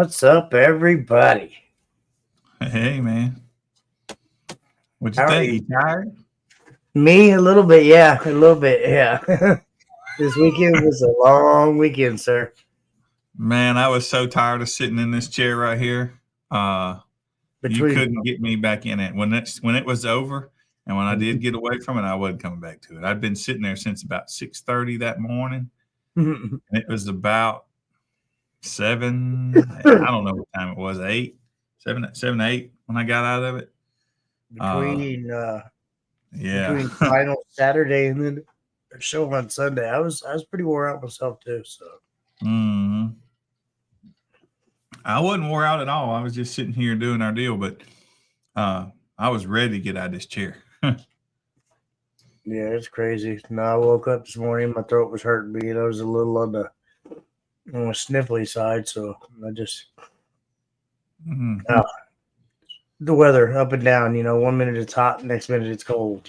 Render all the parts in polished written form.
What's up, everybody? Hey, man. What you How are think? you? You tired? Me, a little bit, yeah. A little bit, yeah. This weekend was a long weekend, sir. Man, I was so tired of sitting in this chair right here. You Between, couldn't get me back in it. When it was over and when I did get away from it, I wasn't coming back to it. I'd been sitting there since about 6:30 that morning, and it was about 7, I don't know what time it was, 8, 7, 8 when I got out of it. Uh, between, yeah. between final Saturday and then a show on Sunday. I was pretty wore out myself too. So hmm I wasn't wore out at all. I was just sitting here doing our deal, but uh, I was ready to get out of this chair. yeah, it's crazy. No, I woke up this morning, my throat was hurting me, and I was a little on the sniffly side. So I just Mhm. uh, the weather up and down. 1 minute it's hot, next minute it's cold.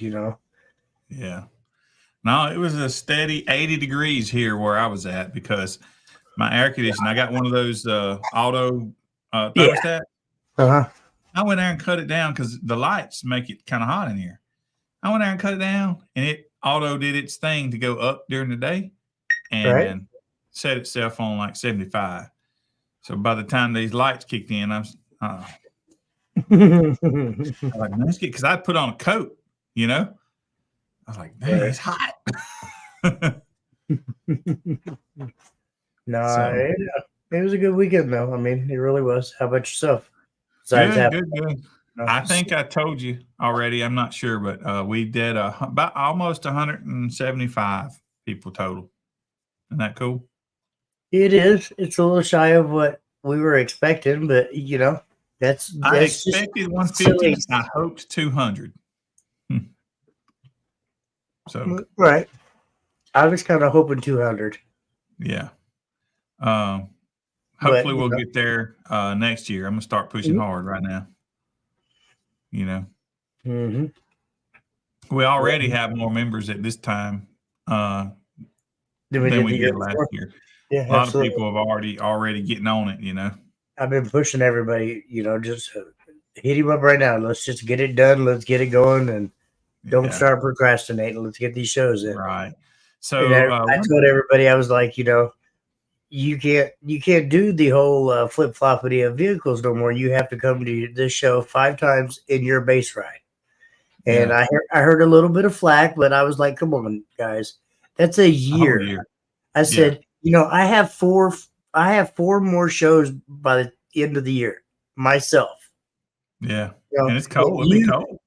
Yeah. No, it was a steady 80 degrees here where I was at because my air conditioning, I got one of those auto Yeah. thermostat. Uh huh. I went there and cut it down because the lights make it kind of hot in here. I went there and cut it down, and it auto did its thing to go up during the day Right. and set itself on like 75. So by the time these lights kicked in, I was like, man, because I put on a coat, you know? I was like, dang, Right. it's hot. No, So it was a good weekend though. I mean, it really was. How about yourself? Besides good, having, good, good. you know, I think I told you already. I'm not sure, but we did about almost 175 people total. Isn't that cool? it is. It's a little shy of what we were expecting, but I that's just expected silly, 150. I hoped 200. Hmm. So right? I was kind of hoping 200, yeah. Um, but Hopefully we'll get there next year. I'm gonna start pushing mhm, hard right now. You know, mhm. we already Yeah. have more members at this time uh, Than we than did we the year did last before. year. Yeah, A lot of absolutely. people have already getting on it. I've been pushing everybody. Just hit him up right now. Let's just get it done. Let's get it going, and don't Yeah, start procrastinating. Let's get these shows in. right. And So I told everybody, I was like, you can't do the whole flip floppity of vehicles no more. You have to come to this show 5 times in your base ride. And yeah, I heard a little bit of flack, but I was like, come on, guys, that's a a whole year. year. I Yeah, said, I have four more shows by the end of the year myself. yeah. And it's And cold. It'll be you, cold.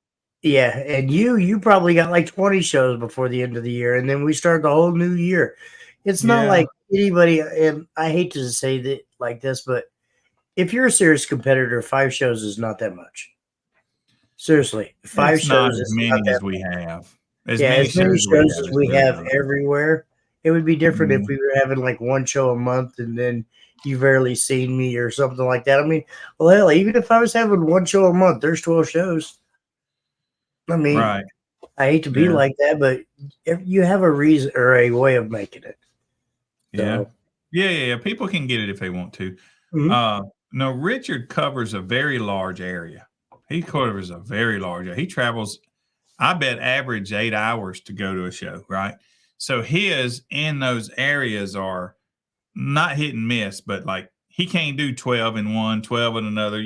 yeah, and you probably got like 20 shows before the end of the year, and then we start the whole new year. It's not Yeah, like anybody, and I hate to say that like this, but if you're a serious competitor, 5 shows is not that much. Seriously, five it's not shows as is not many that. as we have. As Yeah, many as many shows as we shows have as is we really have not. everywhere, it would be different if Mm, we were having like one show a month and then you've rarely seen me or something like that. I mean, well, hell, even if I was having one show a month, there's 12 shows. I mean, right. I hate to be Yeah. like that, but if you have a reason or a way of making it. Yeah. So, Yeah. People can get it if they want to. mhm. Uh, no, Richard covers a very large area. He covers a very large area. He travels, I bet, average 8 hours to go to a show, right? So his in those areas are not hit and miss, but like he can't do 12 in one, 12 in another.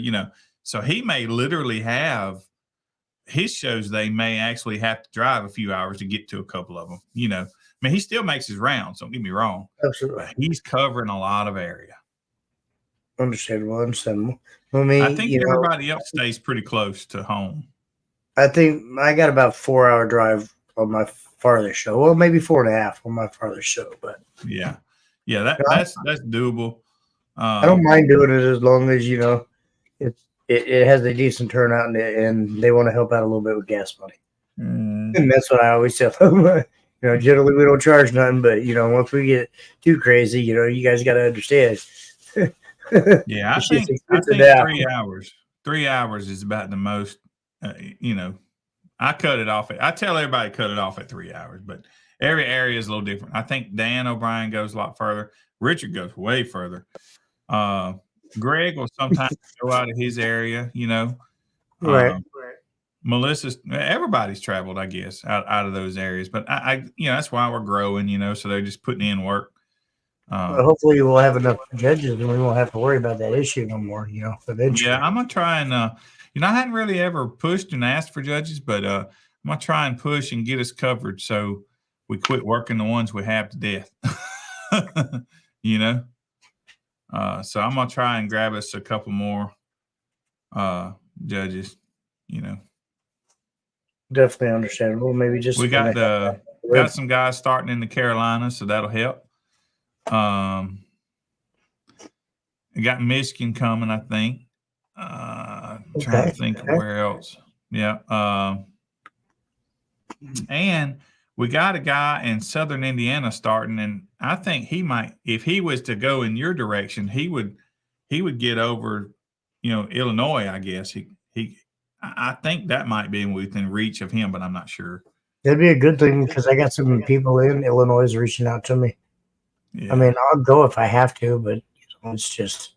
So he may literally have his shows, they may actually have to drive a few hours to get to a couple of them. I mean, he still makes his rounds, don't get me wrong, Absolutely. but he's covering a lot of area. Understandable, understandable. For I me, think everybody else stays pretty close to home. I think I got about 4 hour drive on my farthest show. Well, maybe 4.5 on my farthest show, but Yeah. Yeah, that's doable. I don't Um, mind doing it as long as it has a decent turnout and they want to help out a little bit with gas money. mm, And that's what I always tell them. Generally we don't charge nothing, but once we get too crazy, you guys got to understand. yeah, I It's just think I expensive think now. 3 hours. 3 hours is about the most. Uh, you know, I cut it off. I tell everybody to cut it off at 3 hours, but every area is a little different. I think Dan O'Brien goes a lot further. Richard goes way further. Uh, Greg will sometimes go out of his area, Right. Melissa's, everybody's traveled, I guess, out of those areas. But I that's why we're growing, so they're just putting in work. Well, hopefully we'll have enough judges and we won't have to worry about that issue no more, eventually. Yeah, I'm gonna try and I hadn't really ever pushed and asked for judges, but I'm gonna try and push and get us covered so we quit working the ones we have to death. So I'm gonna try and grab us a couple more judges, Definitely understandable. Maybe just we got some guys starting in the Carolinas, so that'll help. We got Michigan coming, I think. Trying to think of where else. Yeah. And we got a guy in Southern Indiana starting, and I think he might, if he was to go in your direction, he would get over, Illinois, I guess. I think that might be within reach of him, but I'm not sure. That'd be a good thing because I got some people in Illinois reaching out to me. Yeah. I mean, I'll go if I have to, but it's just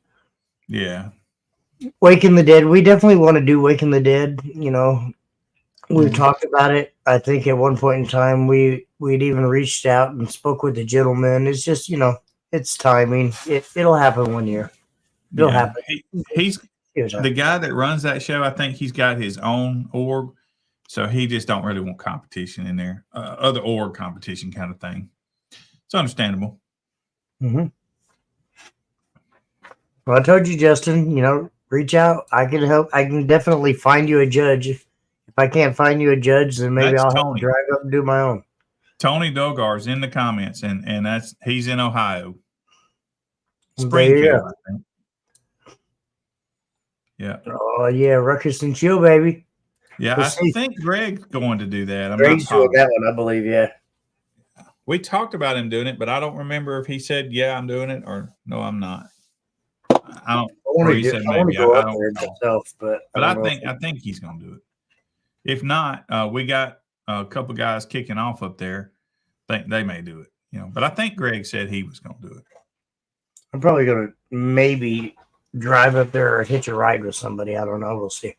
Waking the Dead. We definitely want to do Waking the Dead. We've talked about it. I think at one point in time we'd even reached out and spoke with the gentleman. It's just it's timing. It'll happen one year. It'll happen. He's the guy that runs that show. I think he's got his own org, so he just don't really want competition in there. Other org competition kind of thing. It's understandable. Mm-hmm. Well, I told you, Justin, reach out. I can help. I can definitely find you a judge. If I can't find you a judge, then maybe I'll have to drive up and do my own. Tony Dogar's in the comments, and he's in Ohio. Springfield, I think. Yeah. Oh, yeah. Ruckus and Chill, baby. Yeah, I think Greg's going to do that. Greg's doing that one, I believe, yeah. We talked about him doing it, but I don't remember if he said, yeah, I'm doing it, or no, I'm not. I don't want to go up there myself, but I think he's going to do it. If not, we got a couple guys kicking off up there. Think they may do it, but I think Greg said he was going to do it. I'm probably going to maybe drive up there or hitch a ride with somebody. I don't know. We'll see.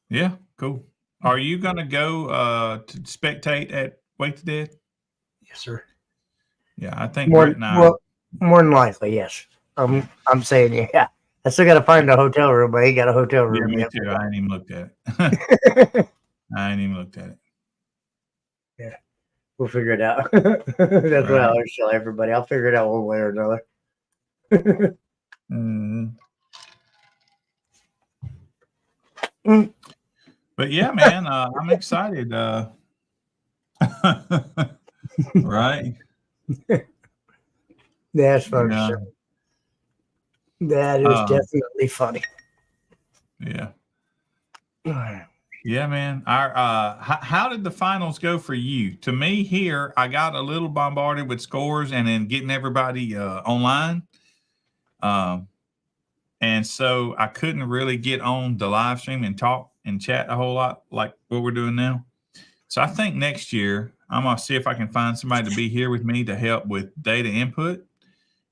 Yeah, cool. Are you going to go to spectate at Wake the Dead? Yes, sir. Yeah, I think more than likely, yes. I'm saying, yeah. I still got to find a hotel room. I ain't got a hotel room. Yeah, me too. I ain't even looked at it. Yeah, we'll figure it out. That's what I always tell everybody. I'll figure it out one way or another. But yeah, man, I'm excited. Right? That's funny. Yeah. That is definitely funny. Yeah. Yeah, man. How did the finals go for you? To me, here I got a little bombarded with scores and then getting everybody online, and so I couldn't really get on the live stream and talk and chat a whole lot like what we're doing now. So I think next year I'm gonna see if I can find somebody to be here with me to help with data input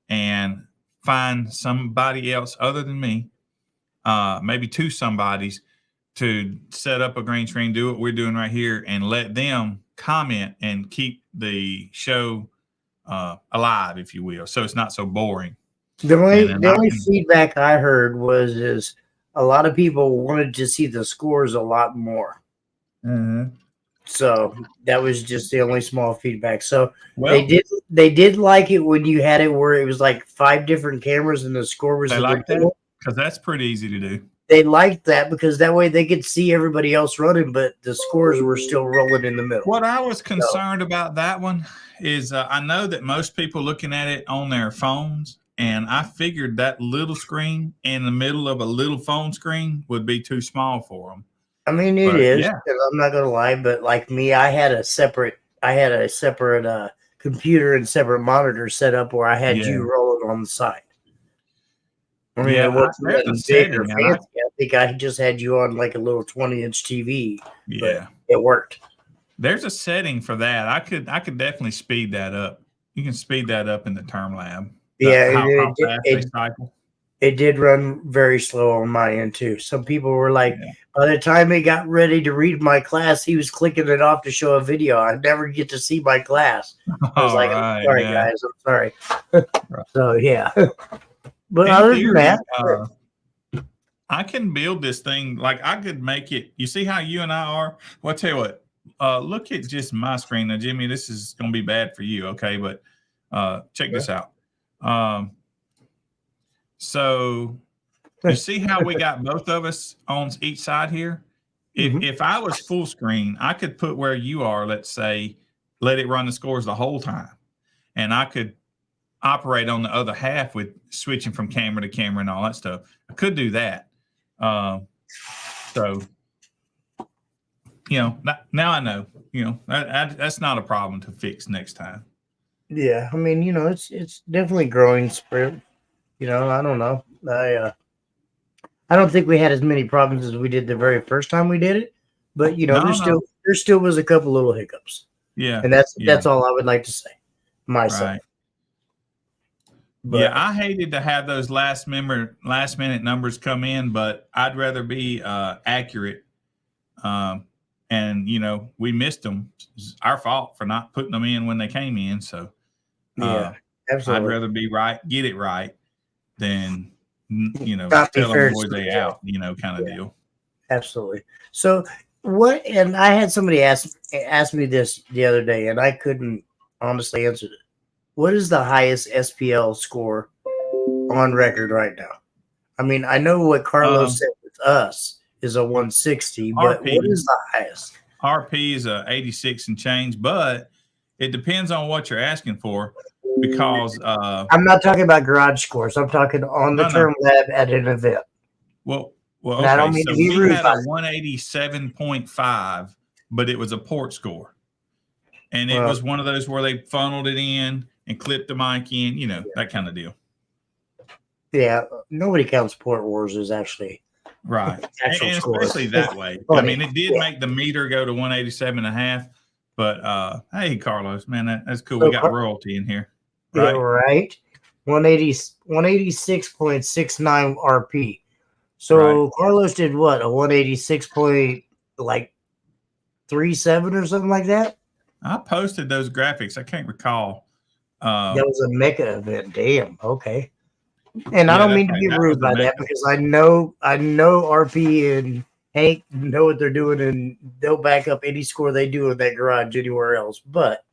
and find somebody else other than me, maybe two somebodies, to set up a green screen, do what we're doing right here, and let them comment and keep the show alive, if you will, so it's not so boring. The only feedback I heard is a lot of people wanted to see the scores a lot more. Mm-hmm. So that was just the only small feedback. So they did like it when you had it where it was like 5 different cameras and the score was. They like that because that's pretty easy to do. They liked that because that way they could see everybody else running, but the scores were still rolling in the middle. What I was concerned about that one is I know that most people looking at it on their phones, and I figured that little screen in the middle of a little phone screen would be too small for them. I mean, it is. Yeah. I'm not gonna lie, but like me, I had a separate computer and separate monitor set up where I had you rolling on the side. I mean, it wasn't big or fancy. I think I just had you on like a little 20-inch TV. Yeah, it worked. There's a setting for that. I could definitely speed that up. You can speed that up in the Term Lab. Yeah, how fast they cycle. It did run very slow on my end too. Some people were like, Yeah. by the time he got ready to read my class, he was clicking it off to show a video. I never get to see my class. I was All like, right. I'm sorry, Yeah. guys. I'm sorry. Right. So yeah. But In other than theory, that, I can build this thing. Like I could make it. You see how you and I are? Well, I'll tell you what. Look at just my screen now, Jimmy. This is going to be bad for you, okay? But check this out. So you see how we got both of us on each side here? If I was full screen, I could put where you are, let's say, let it run the scores the whole time. And I could operate on the other half with switching from camera to camera and all that stuff. I could do that. So, now I know, that's not a problem to fix next time. yeah, I mean, it's definitely growing spirit. I don't know. I don't think we had as many problems as we did the very first time we did it, but there still was a couple little hiccups. Yeah, and that's all I would like to say myself. Right. But, yeah, I hated to have those last minute numbers come in, but I'd rather be accurate. And we missed them. It's our fault for not putting them in when they came in. So yeah, absolutely. I'd rather be right, get it right, than Not be tell fair them to boy they somebody out, kind of Yeah. deal. Absolutely. So what? And I had somebody ask me this the other day, and I couldn't honestly answer it. What is the highest SPL score on record right now? I mean, I know what Carlos said with us is a 160, but RP. what is the highest? RP is a 86 and change, but it depends on what you're asking for, because I'm not talking about garage scores. I'm talking on the term lab at an event. Well, And I don't okay. mean So to be we rude had by a 187.5, but it was a port score, and it was one of those where they funneled it in and clipped the mic in, that kind of deal. Yeah, nobody counts port wars as actually right, actual and scores. especially that way. I mean, it did make the meter go to 187.5. But hey, Carlos, man, that's cool. We got royalty in here, right? Yeah, right. 186.69 RP. So Carlos did what? A 186.37 or something like that? I posted those graphics. I can't recall. That was a Mecca event. Damn. Okay. And I don't mean to be rude by that, because I know RP and Hank know what they're doing, and they'll back up any score they do in that garage anywhere else. But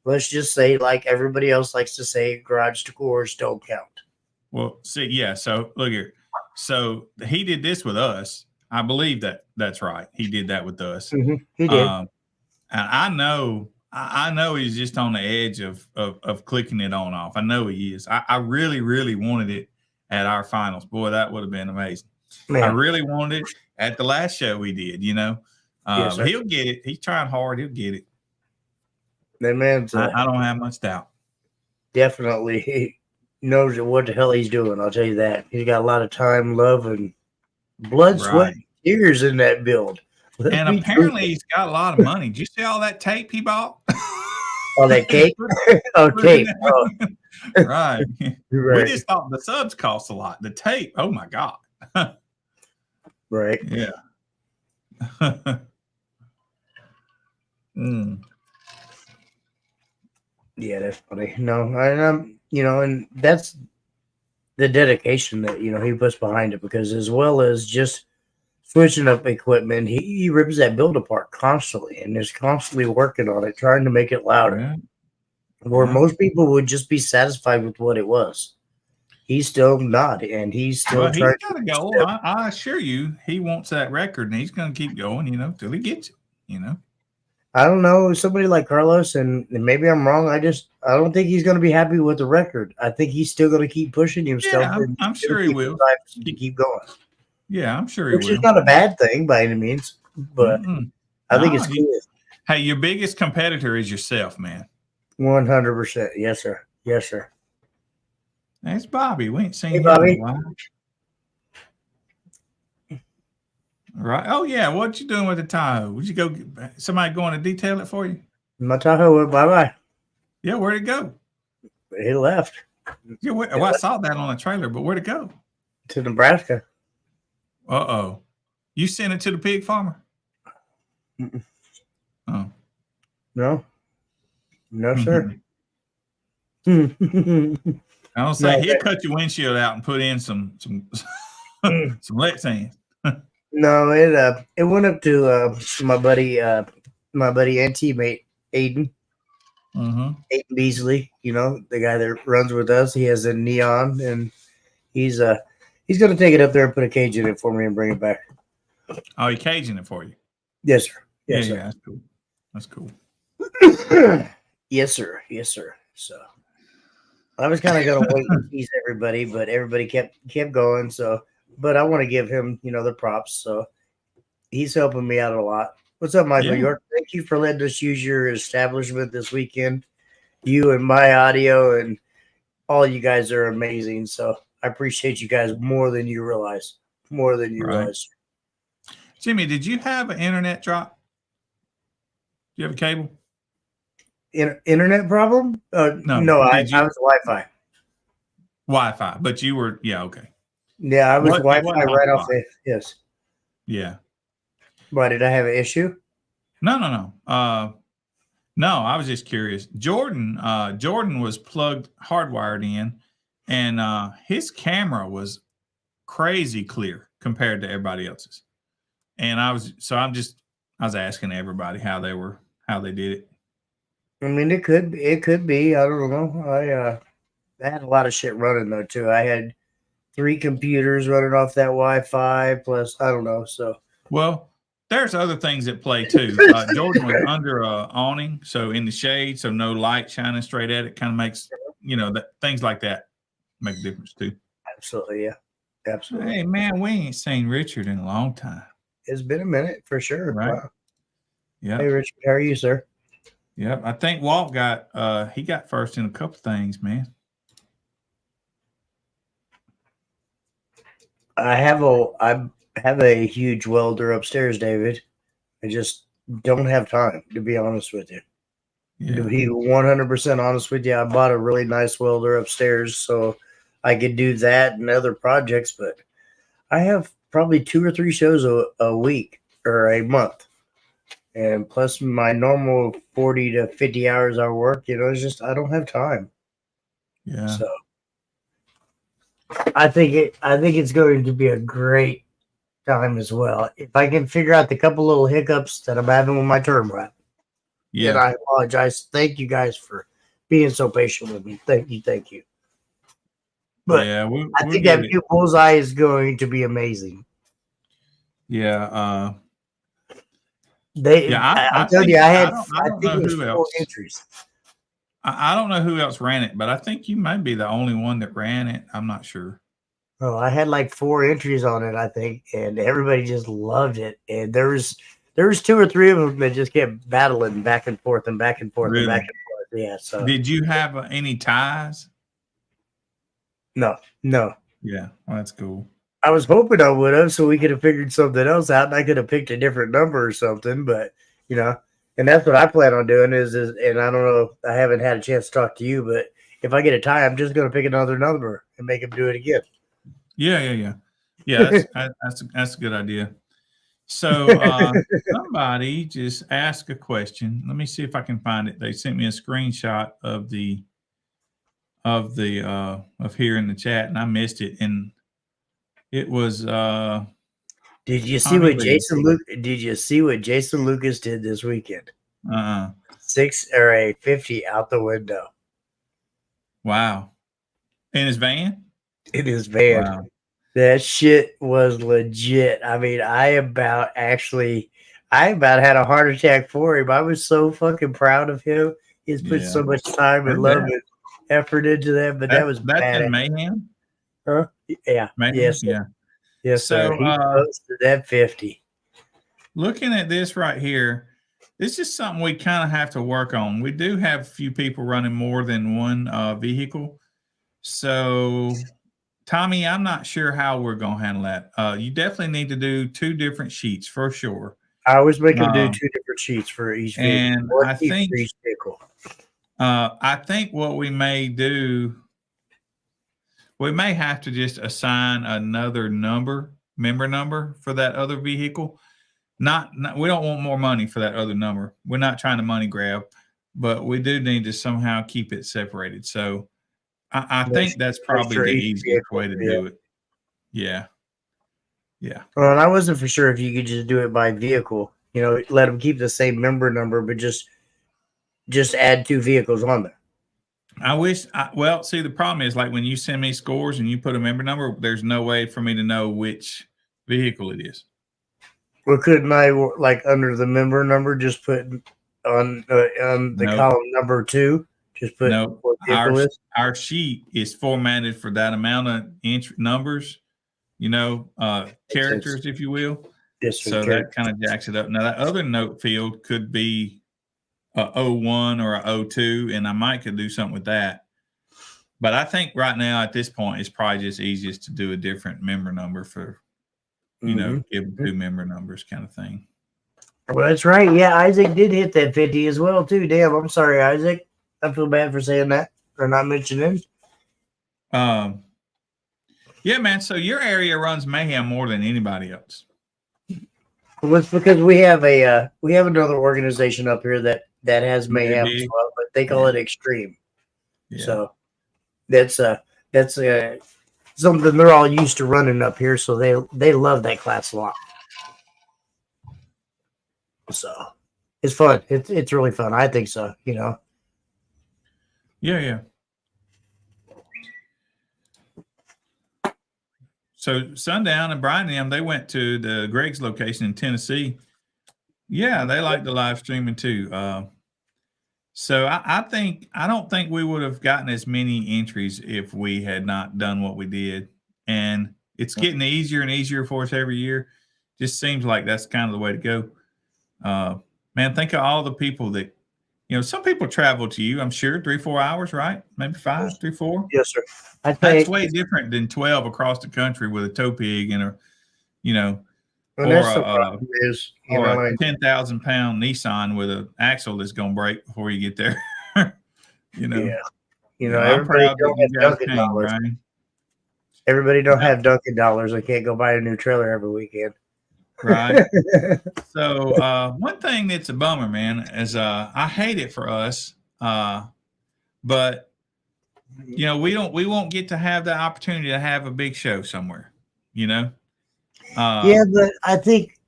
let's just say, like everybody else likes to say, garage scores don't count. Well, see, yeah. So look here. So he did this with us. I believe that's right. He did that with us. Mm-hmm. He did. And I know he's just on the edge of clicking it on off. I know he is. I really, really wanted it at our finals. Boy, that would have been amazing. Man. I really wanted it at the last show we did, Yes, but he'll get it. He's trying hard. He'll get it. That man's I don't have much doubt. Definitely he knows what the hell he's doing. I'll tell you that. He's got a lot of time, love, and blood, sweat, and tears in that build. And apparently he's got a lot of money. Did you see all that tape he bought? Oh, that cake? Tape. Oh. Right. We just thought the subs cost a lot. The tape, oh my God. Right. Yeah. Yeah, that's funny. No, and that's the dedication that, he puts behind it, because as well as just switching up equipment, he rips that build apart constantly and is constantly working on it, trying to make it louder. Yeah. Where most people would just be satisfied with what it was. He's still not, and he's still trying to go. I assure you, he wants that record, and he's going to keep going, till he gets it, I don't know, somebody like Carlos, and maybe I'm wrong. I don't think he's going to be happy with the record. I think he's still going to keep pushing himself. Yeah, I'm sure he will. To keep going. Yeah, I'm sure he will. Which is not a bad thing by any means, but I think it's cool. Hey, your biggest competitor is yourself, man. 100%. Yes, sir. Yes, sir. That's Bobby. We ain't seen him Bobby. In a while. Right. Oh, yeah. What you doing with the Tahoe? Would you go somebody going to detail it for you? My Tahoe went bye-bye. Yeah, where'd it go? He left. Yeah, I saw that on the trailer, but where'd it go? To Nebraska. Uh-oh. You sent it to the pig farmer? Mm-mm. Oh. No. No, sir. No, I don't say he'll cut your windshield out and put in some some Lexans. no, it went up to my buddy and teammate Aiden. Mm-hmm. Aiden Beasley, you know, the guy that runs with us. He has a Neon, and he's gonna take it up there and put a cage in it for me and bring it back. Oh, he caging it for you? Yes, sir. Yes, yeah, sir. that's cool. That's cool. Yes, sir. Yes, sir. So I was kind of gonna wait and tease everybody, but everybody kept going. So, but I want to give him, you know, the props. So he's helping me out a lot. What's up, Michael Yeah. York? Thank you for letting us use your establishment this weekend. You and my audio and all you guys are amazing. So I appreciate you guys more than you realize. More than you realize. Jimmy, did you have an internet drop? Do you have a cable? Internet problem? No, I was Wi-Fi. Wi-Fi, but you were, yeah, okay. Yeah, I was Wi-Fi right off the, yes. Yeah. Why, did I have an issue? No. No, I was just curious. Jordan was plugged, hardwired in, and his camera was crazy clear compared to everybody else's. And I was asking everybody how they did it. I mean, it could be. I don't know. I had a lot of shit running though too. I had 3 computers running off that Wi-Fi plus I don't know. So well, there's other things at play too. Jordan was under a awning, so in the shade, so no light shining straight at it. Kind of makes things like that make a difference too. Absolutely, yeah, absolutely. Hey man, we ain't seen Richard in a long time. It's been a minute for sure. Right. Wow. Yeah. Hey Richard, how are you, sir? Yep. I think Walt got first in a couple things, man. I have a huge welder upstairs, David. I just don't have time, to be honest with you. Yeah. To be 100% honest with you, I bought a really nice welder upstairs so I could do that and other projects, but I have probably 2 or 3 shows a week or a month. And plus my normal 40 to 50 hours I work, it's just I don't have time. Yeah. So I think it's going to be a great time as well. If I can figure out the couple little hiccups that I'm having with my term wrap. Yeah. And I apologize. Thank you guys for being so patient with me. Thank you. But yeah, I think that new bullseye is going to be amazing. Yeah. I told you I think it was 4 entries. I don't know who else ran it, but I think you might be the only one that ran it. I'm not sure. Oh, I had like 4 entries on it, I think, and everybody just loved it. And there was 2 or 3 of them that just kept battling back and forth and back and forth and back and forth. Yeah. So did you have any ties? No. Yeah, well, that's cool. I was hoping I would have, so we could have figured something else out, and I could have picked a different number or something. But and that's what I plan on doing. Is and I don't know, I haven't had a chance to talk to you, but if I get a tie, I'm just going to pick another number and make him do it again. Yeah. That's a good idea. So somebody just asked a question. Let me see if I can find it. They sent me a screenshot of here in the chat, and I missed it. And it was Did you see what Jason Lucas did this weekend? 6 or a 50 out the window. Wow. In his van? In his van. Wow. That shit was legit. I mean, I about had a heart attack for him. I was so fucking proud of him. He's put so much time and love and effort into that, but that was that's in Mayhem? Huh? Yeah. Mayhem? Yes. Yeah. Yes, so he posted that 50. Looking at this right here, this is something we kind of have to work on. We do have a few people running more than one vehicle. So, Tommy, I'm not sure how we're going to handle that. You definitely need to do 2 different sheets for sure. I always make them do 2 different sheets for each vehicle. And I think, for each vehicle. I think what we may do, we may have to just assign another member number for that other vehicle. Not we don't want more money for that other number. We're not trying to money grab, but we do need to somehow keep it separated. So I think that's probably for the each easiest vehicle, way to do it. Yeah. Yeah. Well, and I wasn't for sure if you could just do it by vehicle. You know, let them keep the same member number, but just add 2 vehicles on there. I wish. Well, see, the problem is like when you send me scores and you put a member number, there's no way for me to know which vehicle it is. Well, couldn't I like under the member number just put on the column number 2? Just put what vehicle is? Our sheet is formatted for that amount of numbers, you know, characters, if you will. Yes, so that kind of jacks it up. Now that other note field could be a 01 or a 02, and I could do something with that. But I think right now at this point, it's probably just easiest to do a different member number for, you know, give 2 member numbers kind of thing. Well, that's right. Yeah, Isaac did hit that 50 as well, too. Damn, I'm sorry, Isaac. I feel bad for saying that or not mentioning. Yeah, man. So your area runs Mayhem more than anybody else. Well, it's because we have another organization up here that has Mayhem as well, but they call it Extreme. Yeah. So that's something they're all used to running up here, so they love that class a lot. So it's fun. It's really fun. I think so. You know. Yeah. So Sundown and Brian and them, they went to the Greg's location in Tennessee. Yeah, they like the live streaming too. So I don't think we would have gotten as many entries if we had not done what we did. And it's getting easier and easier for us every year. Just seems like that's kind of the way to go. Man, think of all the people that, you know, some people travel to you, I'm sure, 3-4 hours, right? Maybe 5, 3, 4. Yes, sir. That's way different than 12 across the country with a tow pig and a, you know, or a 10,000-pound Nissan with an axle that's going to break before you get there. You know. Yeah. You know, everybody don't have Dunkin' dollars. Right? Everybody don't have Dunkin' dollars. I can't go buy a new trailer every weekend. Right. So one thing that's a bummer, man, is I hate it for us, but you know we won't get to have the opportunity to have a big show somewhere, you know. Yeah, but I think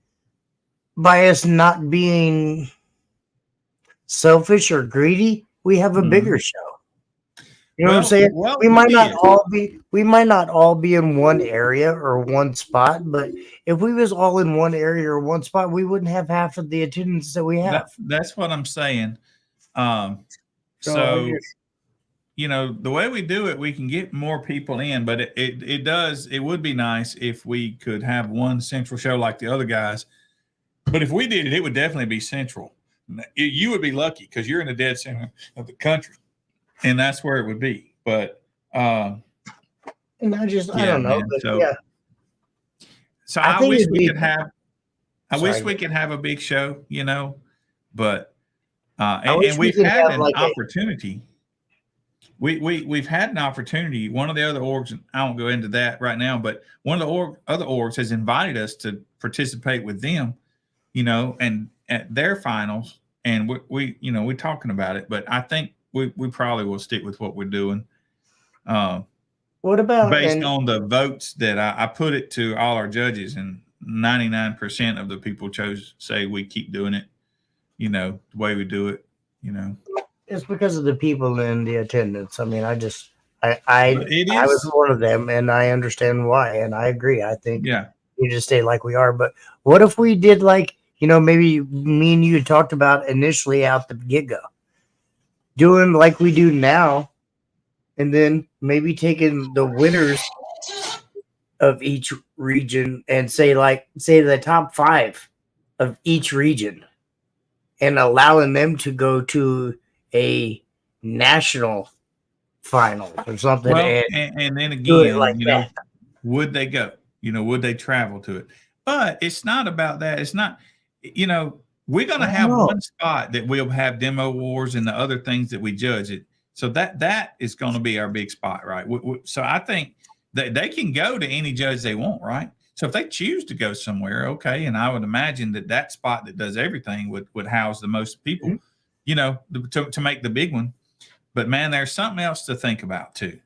by us not being selfish or greedy, we have a bigger show. You know what I'm saying? Well, we might not all be in one area or one spot, but if we was all in one area or one spot, we wouldn't have half of the attendance that we have. That's what I'm saying. So you know, the way we do it, we can get more people in, but it would be nice if we could have one central show like the other guys. But if we did it, it would definitely be central. You would be lucky because you're in the dead center of the country. And that's where it would be. But and I don't know. But So I wish we could have we could have a big show, you know, but and we've had an opportunity. We've had an opportunity. One of the other orgs, I won't go into that right now, but one of the other orgs has invited us to participate with them, you know, and at their finals. And we're talking about it, but I think we probably will stick with what we're doing. What about based on the votes that I put it to all our judges, and 99% of the people say we keep doing it, you know, the way we do it, you know. It's because of the people in the attendance. I mean, I was one of them, and I understand why, and I agree. I think we just stay like we are. But what if we did like, you know, maybe me and you had talked about initially out the get-go, doing like we do now, and then maybe taking the winners of each region and say the top 5 of each region and allowing them to go to a national final or something. Well, and then again, like you know, would they go? You know, would they travel to it? But it's not about that. It's not, you know, we're going to have one spot that we'll have demo wars and the other things that we judge it. So that is going to be our big spot, right? So I think they can go to any judge they want, right? So if they choose to go somewhere, okay, and I would imagine that spot that does everything would house the most people, to make the big one. But man, there's something else to think about too.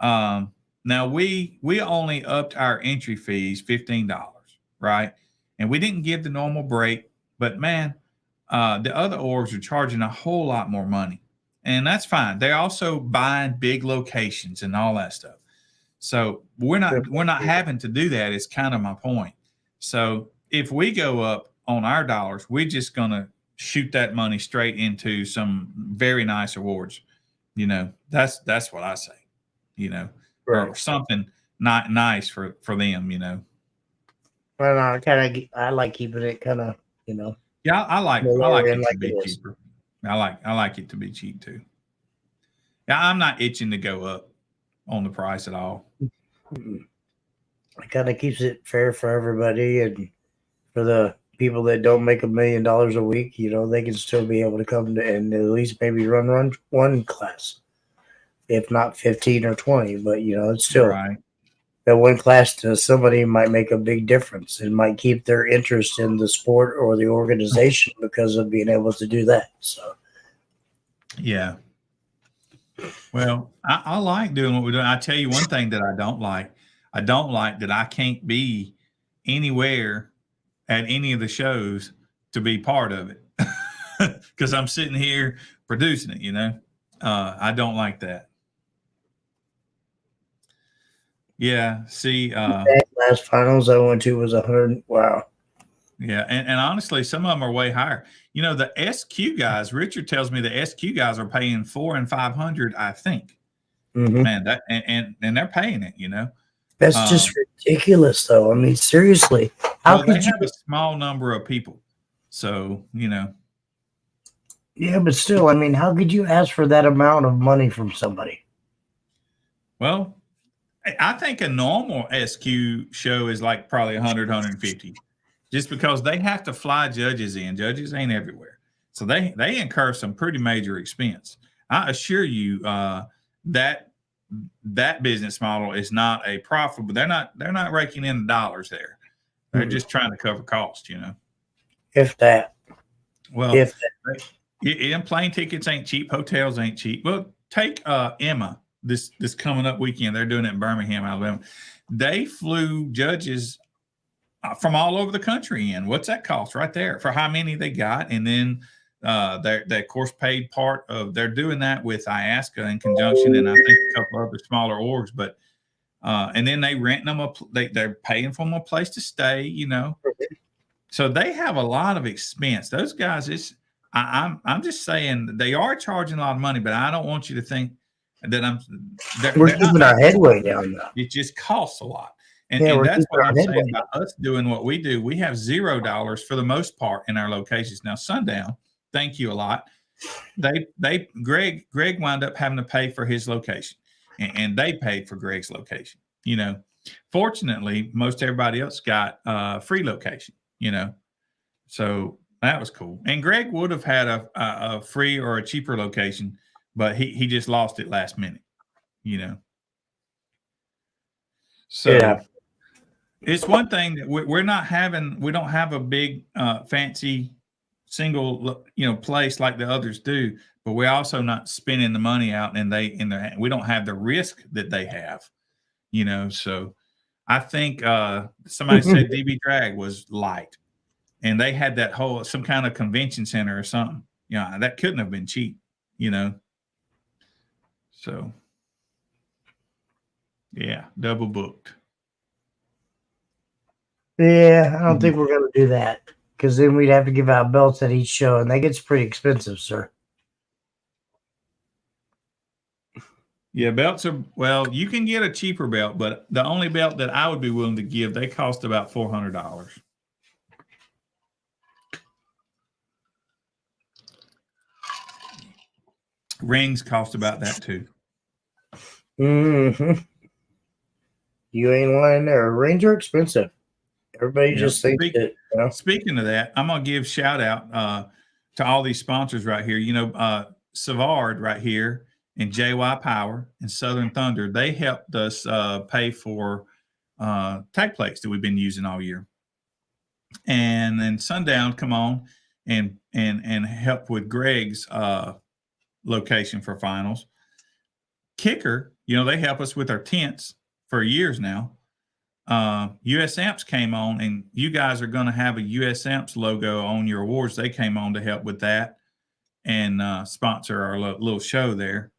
Now we only upped our entry fees $15, right? And we didn't give the normal break, but man, the other orgs are charging a whole lot more money, and that's fine. They're also buying big locations and all that stuff. So we're not having to do that. Is kind of my point. So if we go up on our dollars, we're just gonna shoot that money straight into some very nice awards. That's what I say. Right. Or something not nice for them. I like keeping it kind of, Yeah, I like it to be it cheaper. I like it to be cheap too. Yeah, I'm not itching to go up on the price at all. It kind of keeps it fair for everybody, and for the people that don't make $1 million a week, they can still be able to come to and at least maybe run one class, if not 15 or 20. But it's still Right. that one class to somebody might make a big difference and might keep their interest in the sport or the organization because of being able to do that. So, yeah. Well, I like doing what we're doing. I tell you one thing that I don't like. I don't like that I can't be anywhere at any of the shows to be part of it because I'm sitting here producing it. I don't like that. Yeah. See, last finals I went to was 100. Wow. Yeah, and honestly, some of them are way higher. The SQ guys. Richard tells me the SQ guys are paying $400 and $500. I think, man, that and they're paying it. That's just ridiculous, though. I mean, seriously, how could they have a small number of people? So Yeah, but still, I mean, how could you ask for that amount of money from somebody? Well, I think a normal SQ show is like probably 100, 150. Just because they have to fly judges in. Judges ain't everywhere. So they incur some pretty major expense. I assure you that business model is not a profitable. They're not raking in the dollars there. They're just trying to cover costs, If that. Well, and plane tickets ain't cheap. Hotels ain't cheap. Well, take Emma this coming up weekend. They're doing it in Birmingham, Alabama. They flew judges from all over the country in. What's that cost right there for how many they got? And then they of course paid part of, they're doing that with IASCA in conjunction, and I think a couple other smaller orgs, but and then they rent them they're paying for them a place to stay, so they have a lot of expense. Those guys, I'm just saying they are charging a lot of money, but I don't want you to think that we're keeping our headway down though. It just costs a lot. And that's what I'm saying about us doing what we do. We have $0 for the most part in our locations. Now, Sundown, thank you a lot. Greg wound up having to pay for his location, and they paid for Greg's location. Fortunately, most everybody else got free location. So that was cool. And Greg would have had a free or a cheaper location, but he just lost it last minute. So. Yeah. It's one thing that we don't have a big fancy single place like the others do, but we're also not spending the money out, and we don't have the risk that they have, so I think somebody said DB Drag was light, and they had that whole some kind of convention center or something, that couldn't have been cheap, so yeah, double booked. Yeah, I don't think we're going to do that, because then we'd have to give out belts at each show, and that gets pretty expensive, sir. Yeah, belts are, well, you can get a cheaper belt, but the only belt that I would be willing to give, they cost about $400. Rings cost about that too. You ain't lying there. Rings are expensive. Everybody just thinks that. Speaking of that, I'm gonna give shout out to all these sponsors right here. Savard right here and JY Power and Southern Thunder, they helped us pay for tag plates that we've been using all year. And then Sundown come on and help with Greg's location for finals. Kicker, they help us with our tents for years now. US Amps came on, and you guys are going to have a US Amps logo on your awards. They came on to help with that and sponsor our little show there.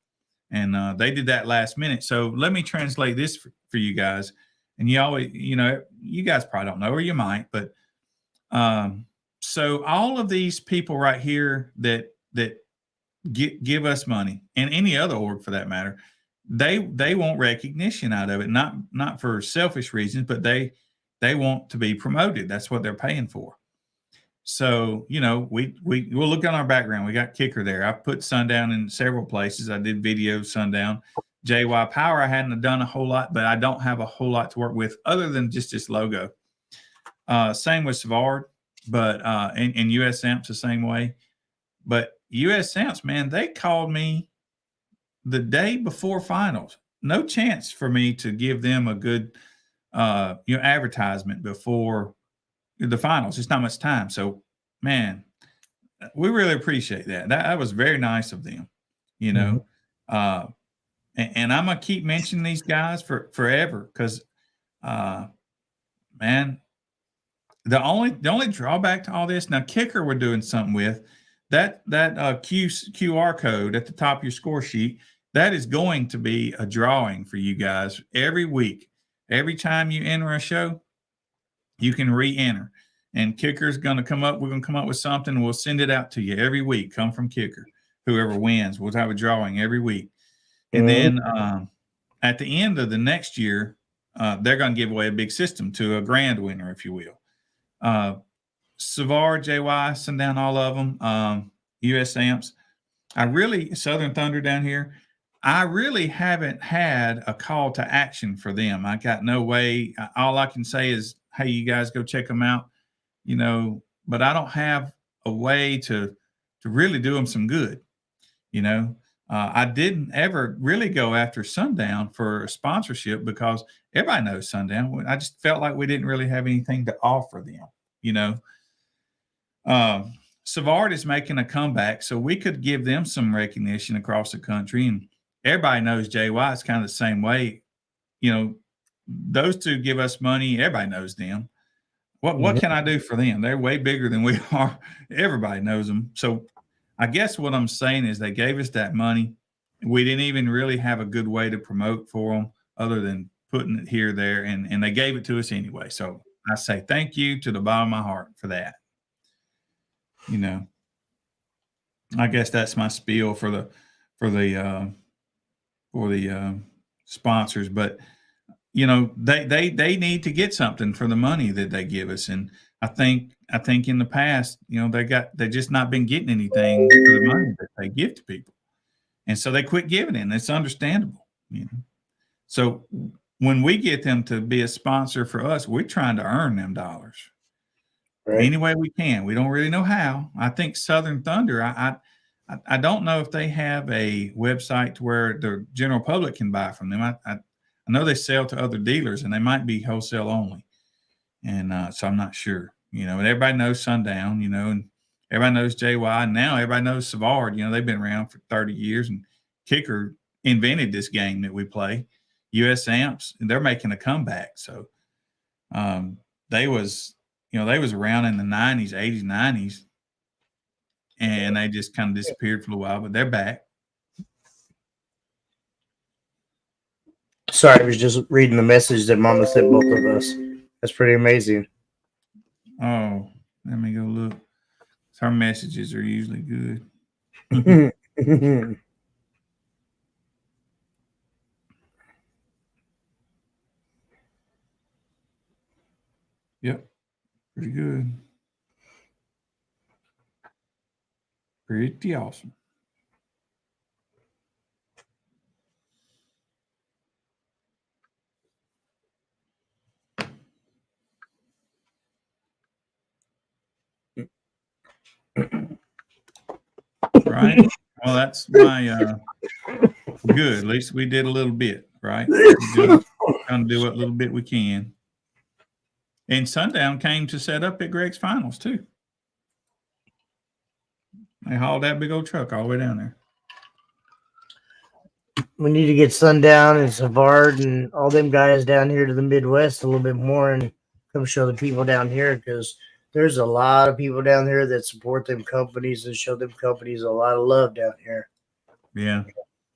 And they did that last minute. So let me translate this for you guys. And you always, you guys probably don't know, or you might, but so all of these people right here that give us money, and any other org for that matter, they want recognition out of it, not for selfish reasons, but they want to be promoted. That's what they're paying for. So, we'll look on our background. We got Kicker there. I put Sundown in several places. I did video Sundown. JY Power, I hadn't done a whole lot, but I don't have a whole lot to work with other than just this logo. Same with Savard, but and US Amps the same way. But US Amps, man, they called me the day before finals. No chance for me to give them a good advertisement before the finals. It's not much time. So, man, we really appreciate that. That was very nice of them, and I'm gonna keep mentioning these guys forever because man, the only drawback to all this, now Kicker we're doing something with that QR code at the top of your score sheet. That is going to be a drawing for you guys every week. Every time you enter a show, you can re-enter. And Kicker's going to come up. We're going to come up with something. And we'll send it out to you every week. Come from Kicker. Whoever wins, we'll have a drawing every week. And then at the end of the next year, they're going to give away a big system to a grand winner, if you will. Savard, JY, Sundown, all of them. US Amps. Southern Thunder down here, I really haven't had a call to action for them. I got no way. All I can say is, hey, you guys go check them out, but I don't have a way to really do them some good. I didn't ever really go after Sundown for a sponsorship because everybody knows Sundown. I just felt like we didn't really have anything to offer them, Savard is making a comeback, so we could give them some recognition across the country. And everybody knows JY. It's kind of the same way. Those two give us money. Everybody knows them. What can I do for them? They're way bigger than we are. Everybody knows them. So I guess what I'm saying is they gave us that money. We didn't even really have a good way to promote for them other than putting it here, there, and they gave it to us anyway. So I say thank you to the bottom of my heart for that. I guess that's my spiel for the sponsors, but they need to get something for the money that they give us. And I think in the past, they just not been getting anything for the money that they give to people. And so they quit giving it, and it's understandable, So when we get them to be a sponsor for us, we're trying to earn them dollars. Right. Any way we can. We don't really know how. I think Southern Thunder, I don't know if they have a website to where the general public can buy from them. I know they sell to other dealers, and they might be wholesale only. And so I'm not sure, and everybody knows Sundown, and everybody knows JY. And now everybody knows Savard. They've been around for 30 years, and Kicker invented this game that we play. US Amps, and they're making a comeback. So they was around in the 90s, 80s, 90s, and they just kind of disappeared for a while, but they're back. Sorry, I was just reading the message that Mama sent both of us. That's pretty amazing. Oh, let me go look. Her messages are usually good. Yep. Pretty good. Pretty awesome. Right. Well, that's my Good. At least we did a little bit, right? We're trying to do what little bit we can. And Sundown came to set up at Greg's Finals too. They hauled that big old truck all the way down there. We need to get Sundown and Savard and all them guys down here to the Midwest a little bit more and come show the people down here, because there's a lot of people down here that support them companies and show them companies a lot of love down here. Yeah.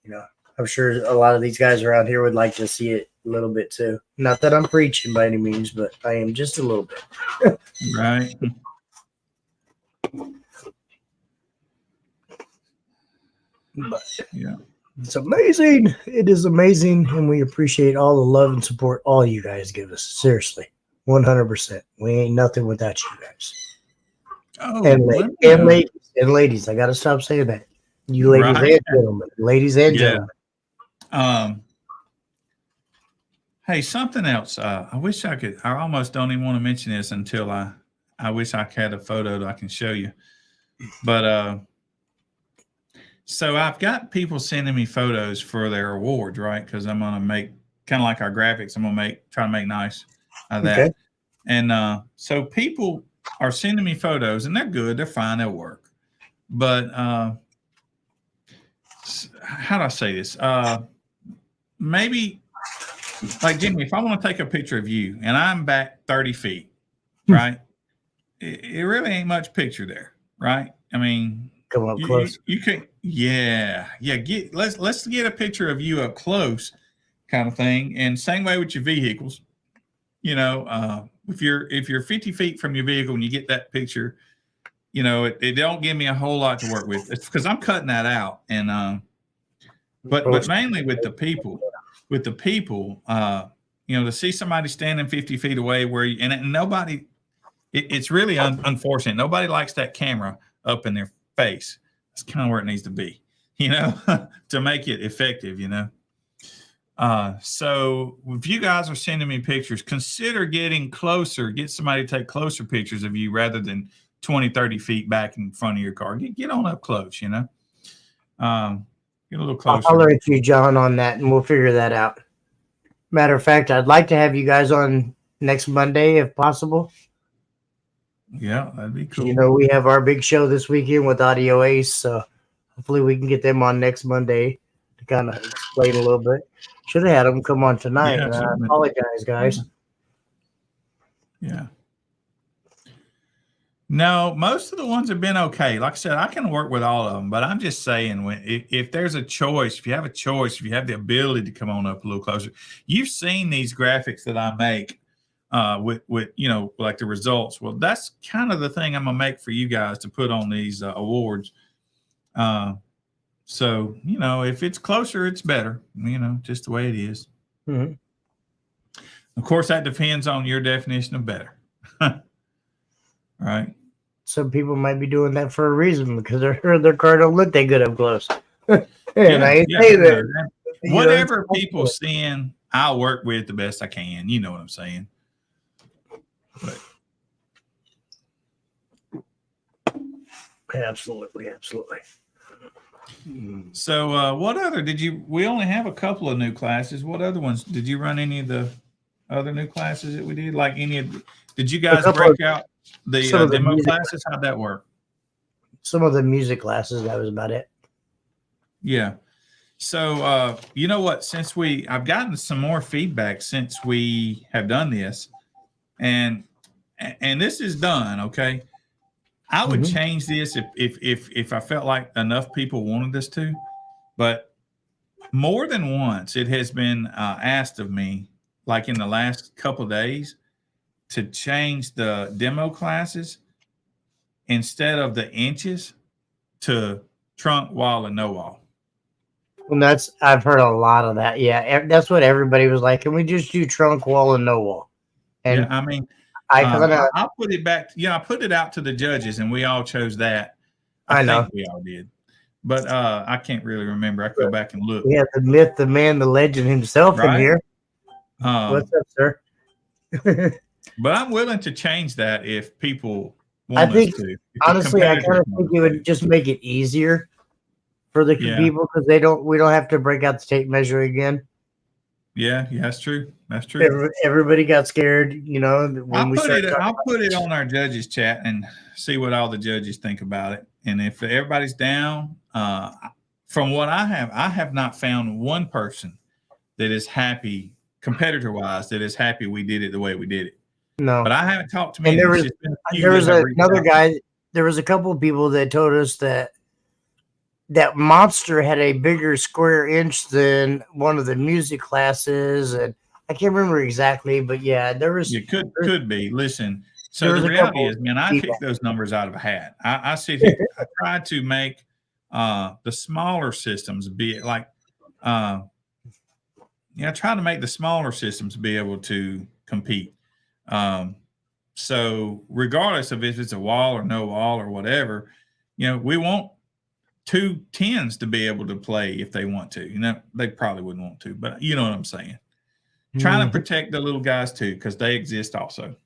You know, I'm sure a lot of these guys around here would like to see it a little bit too. Not that I'm preaching by any means, but I am just a little bit. Right. But yeah. It's amazing. It is amazing. And we appreciate all the love and support all you guys give us. Seriously. 100%. We ain't nothing without you guys. Oh, and ladies. I got to stop saying that. You ladies and gentlemen. Ladies and gentlemen. Hey, something else. I wish I could. I almost don't even want to mention this until I wish I had a photo that I can show you. But so I've got people sending me photos for their awards, right? Because I'm gonna make kind of like our graphics. I'm gonna try to make nice out of that. Okay. And so people are sending me photos, and they're good. They're fine. They'll work. But how do I say this? Maybe. Like, Jimmy, if I want to take a picture of you and I'm back 30 feet, right? It really ain't much picture there, right? I mean, come up close. You can, let's get a picture of you up close, kind of thing. And same way with your vehicles. You know, if you're 50 feet from your vehicle and you get that picture, you know, it don't give me a whole lot to work with. It's because I'm cutting that out. And but mainly with the people. With the people, you know, to see somebody standing 50 feet away and nobody, it's really unfortunate. Nobody likes that camera up in their face. That's kind of where it needs to be, you know, to make it effective, you know. So if you guys are sending me pictures, consider getting closer. Get somebody to take closer pictures of you rather than 20, 30 feet back in front of your car. Get on up close, you know. Get a little closer. I'll alert you, John, on that, and we'll figure that out. Matter of fact, I'd like to have you guys on next Monday, if possible. Yeah, that'd be cool. You know, we have our big show this weekend with Audio Ace, so hopefully we can get them on next Monday to kind of explain a little bit. Should have had them come on tonight. Yeah, I apologize, guys. Yeah. No, most of the ones have been okay. Like I said, I can work with all of them, but I'm just saying, if there's a choice, if you have a choice, if you have the ability to come on up a little closer, you've seen these graphics that I make with you know, like the results. Well, that's kind of the thing I'm gonna make for you guys to put on these awards. So you know, if it's closer, it's better. You know, just the way it is. Mm-hmm. Of course, that depends on your definition of better. Right. Some people might be doing that for a reason because their car don't look that good up close. And I ain't saying that. Whatever people seeing, I'll work with the best I can. You know what I'm saying? But. Absolutely. So what other we only have a couple of new classes. What other ones? Did you run any of the other new classes that we did? Like did you guys break out the demo classes? How'd that work? Some of the music classes, that was about it. Yeah. So you know what? Since I've gotten some more feedback since we have done this, and this is done, okay. I would change this if I felt like enough people wanted us to, but more than once it has been asked of me, like in the last couple of days, to change the demo classes instead of the inches to trunk, wall, and no wall. And I've heard a lot of that. Yeah, that's what everybody was like. Can we just do trunk, wall, and no wall? And yeah, I mean, I'll put it back. I put it out to the judges, and we all chose that. I know we all did, but I can't really remember. I could go back and look. We have the myth, the man, the legend himself in here. What's up, sir? But I'm willing to change that if people want us to. Honestly, I kind of think it would just make it easier for the Yeah. people because we don't have to break out the tape measure again. Yeah, that's true. That's true. Everybody got scared, when we started talking. I'll put it on our judges chat and see what all the judges think about it. And if everybody's down, from what I have not found one person that is happy, competitor wise, that is happy we did it the way we did it. No, but I haven't talked to many. And there was another guy. There was a couple of people that told us that monster had a bigger square inch than one of the music classes, and I can't remember exactly, but yeah, there was. It could be. Listen, so the reality is, man, I picked those numbers out of a hat. I sit here. I tried to make the smaller systems be like, try to make the smaller systems be able to compete. So regardless of if it's a wall or no wall or whatever, we want 2 10s to be able to play if they want to. They probably wouldn't want to, but you know what I'm saying. Trying to protect the little guys too, because they exist also.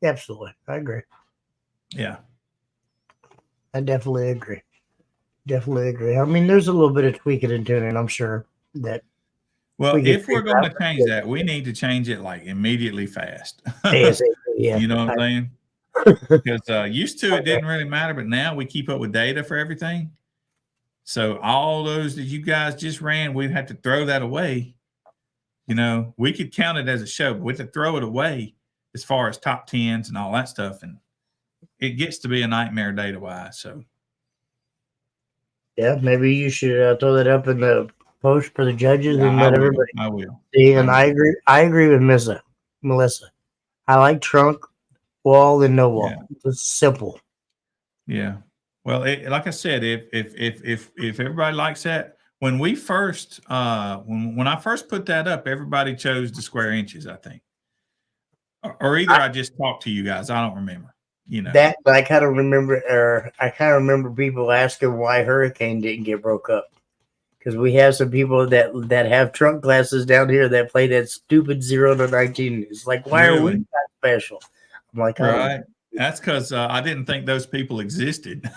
Absolutely, I agree. Yeah, I definitely agree. I mean, there's a little bit of tweaking and tuning. I'm sure that. Well, if we're going to change that, we need to change it like immediately fast. Yeah. You know what I'm saying? Because used to it didn't really matter, but now we keep up with data for everything. So all those that you guys just ran, we'd have to throw that away. We could count it as a show, but we have to throw it away as far as top 10s and all that stuff. And it gets to be a nightmare data-wise. So, yeah, maybe you should throw that up in the post for the judges and let everybody. I will. See, and I agree. I agree with Melissa. I like trunk, wall, and no wall. Yeah. It's simple. Yeah. Well, like I said, if everybody likes that, when we first when I first put that up, everybody chose the square inches, I think, or either I just talked to you guys. I don't remember. That, but I kind of remember people asking why Hurricane didn't get broke up, because we have some people that have trunk classes down here that play that stupid 0 to 19. It's like, why are we not special? I'm like, right. That's because I didn't think those people existed.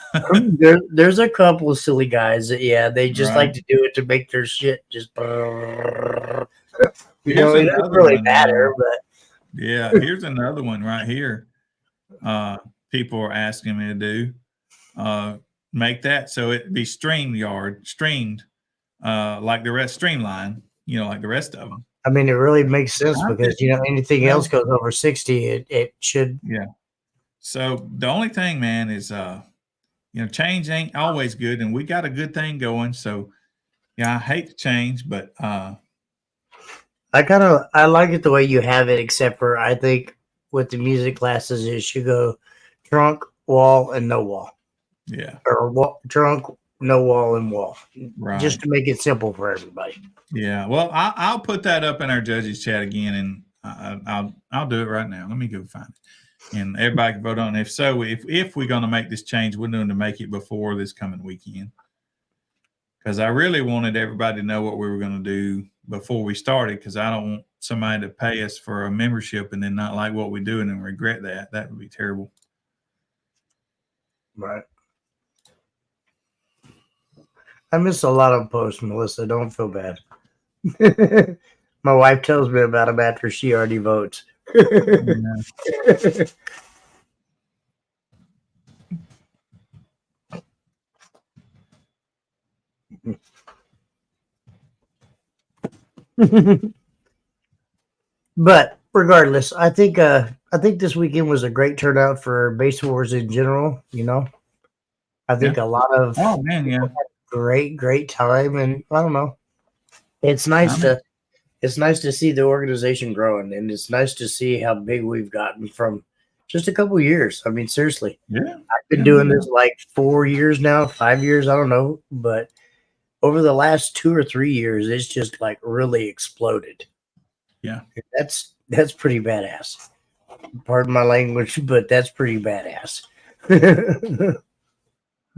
There's a couple of silly guys that, they just like to do it to make their shit just. It doesn't really matter, but. Yeah, here's another one right here. People are asking me to do. Make that so it be streamed like the rest, streamline, like the rest of them. I mean, it really makes sense because, anything else goes over 60, it should. Yeah. So the only thing, man, is, change ain't always good, and we got a good thing going. So, yeah, I hate to change, but I like it the way you have it, except for I think with the music classes, it should go trunk, wall, and no wall. Yeah. Or trunk, no wall, and wall. Right. Just to make it simple for everybody. Yeah. Well, I'll put that up in our judges chat again, and I'll do it right now. Let me go find it. And everybody can vote on it. If so, if we're going to make this change, we're going to make it before this coming weekend. Because I really wanted everybody to know what we were going to do before we started, because I don't want somebody to pay us for a membership and then not like what we're doing and regret that. That would be terrible. Right. I miss a lot of posts, Melissa. Don't feel bad. My wife tells me about them after she already votes. But regardless, I think this weekend was a great turnout for Base Wars in general. I think a lot of had a great time, and I don't know. It's nice to see the organization growing, and it's nice to see how big we've gotten from just a couple years. I mean, seriously. Yeah. I've been doing this like 4 years now, 5 years, I don't know. But over the last 2 or 3 years, it's just like really exploded. Yeah. That's pretty badass. Pardon my language, but that's pretty badass.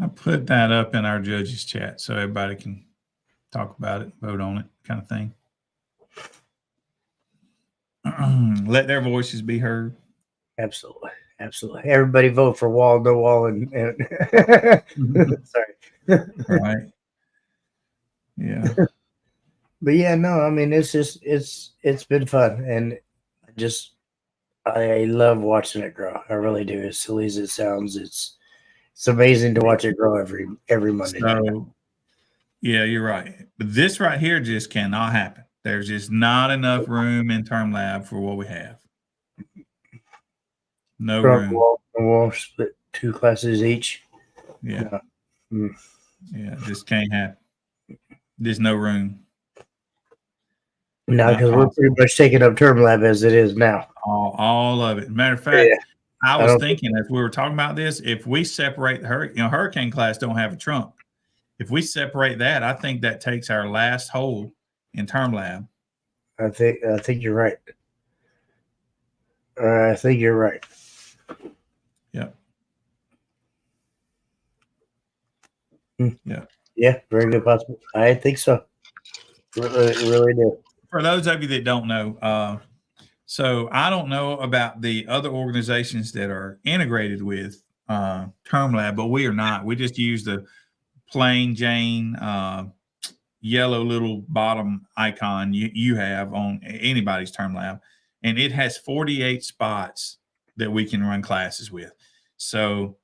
I put that up in our judges chat so everybody can talk about it, vote on it, kind of thing. Let their voices be heard. Absolutely. Everybody vote for wall, no wall, and sorry. All right. Yeah. But yeah, no, I mean it's just it's been fun, and I love watching it grow. I really do. As silly as it sounds, it's amazing to watch it grow every Monday night. So, yeah, you're right. But this right here just cannot happen. There's just not enough room in term lab for what we have. No Front room. wall, and we'll split 2 classes each. Yeah. Mm. Yeah, just can't happen. There's no room. No, Not because we're pretty possible. much taking up term lab as it is now. All of it. Matter of fact, Yeah. I I was don't thinking as we were talking about this, if we separate hurricane class don't have a trunk. If we separate that, I think that takes our last hole in term lab. I think you're right. I think you're right. Yep. Yeah. Yeah, very good possible. I think so. Really do. For those of you that don't know, so I don't know about the other organizations that are integrated with Term Lab, but we are not. We just use the plain Jane yellow little bottom icon you have on anybody's Term Lab, and it has 48 spots that we can run classes with. So,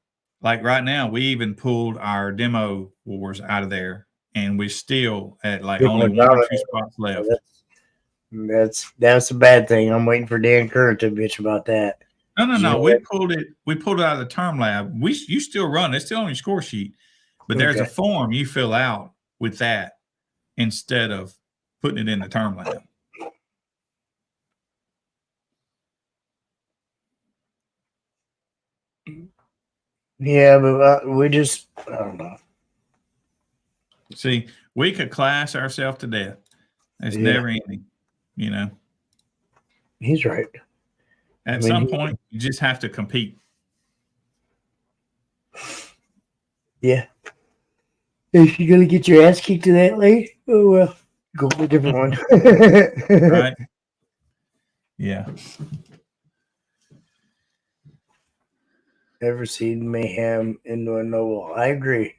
like right now, we even pulled our demo wars out of there, and we're still at like only 1 or 2 spots left. That's a bad thing. I'm waiting for Dan Curran to bitch about that. No. We pulled it out of the Term Lab. You still run. It's still on your score sheet, but there's a form you fill out with that instead of putting it in the Term Lab. Yeah, but I don't know. See, we could class ourselves to death. It's never ending, you know. He's right. At some point, you just have to compete. Yeah. If you're gonna get your ass kicked to that late, oh well, go with a different one. Right? Yeah. Never seen mayhem into a novel. I agree.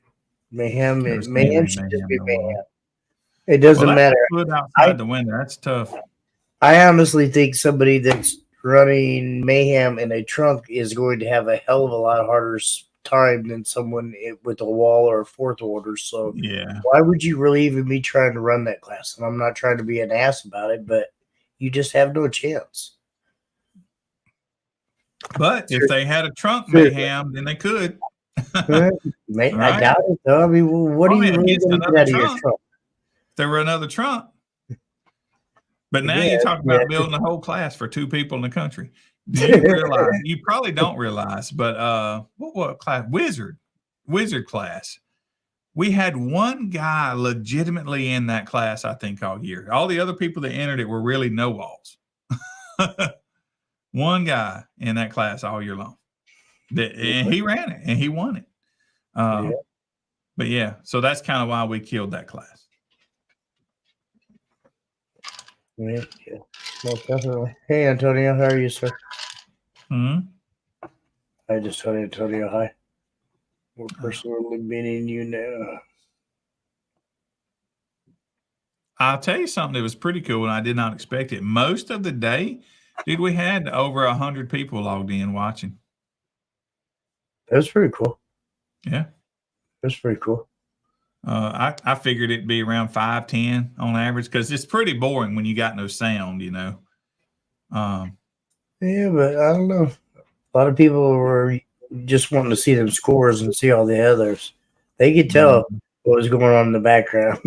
Mayhem should just be mayhem. It doesn't matter. Put outside the window. That's tough. I honestly think somebody that's running mayhem in a trunk is going to have a hell of a lot harder time than someone with a wall or a fourth order. So yeah, why would you really even be trying to run that class? And I'm not trying to be an ass about it, but you just have no chance. But if they had a trunk mayhem, then they could. Right? I doubt it, though. I mean, what are you really going to get out of your trunk? There were another trunk. But now you talk about building a whole class for 2 people in the country. Do you realize? You probably don't realize, but what class? Wizard class. We had one guy legitimately in that class, I think, all year. All the other people that entered it were really know-alls. One guy in that class all year long. And he ran it and he won it. But yeah, so that's kind of why we killed that class. Yeah, most definitely. Hey, Antonio, how are you, sir? I just told Antonio hi. We're personally meeting you now. I'll tell you something that was pretty cool, and I did not expect it. Most of the day, dude, we had over 100 people logged in watching. That was pretty cool. Yeah. That's pretty cool. I figured it'd be around 5-10 on average because it's pretty boring when you got no sound, you know. Yeah, but I don't know. A lot of people were just wanting to see them scores and see all the others. They could tell what was going on in the background.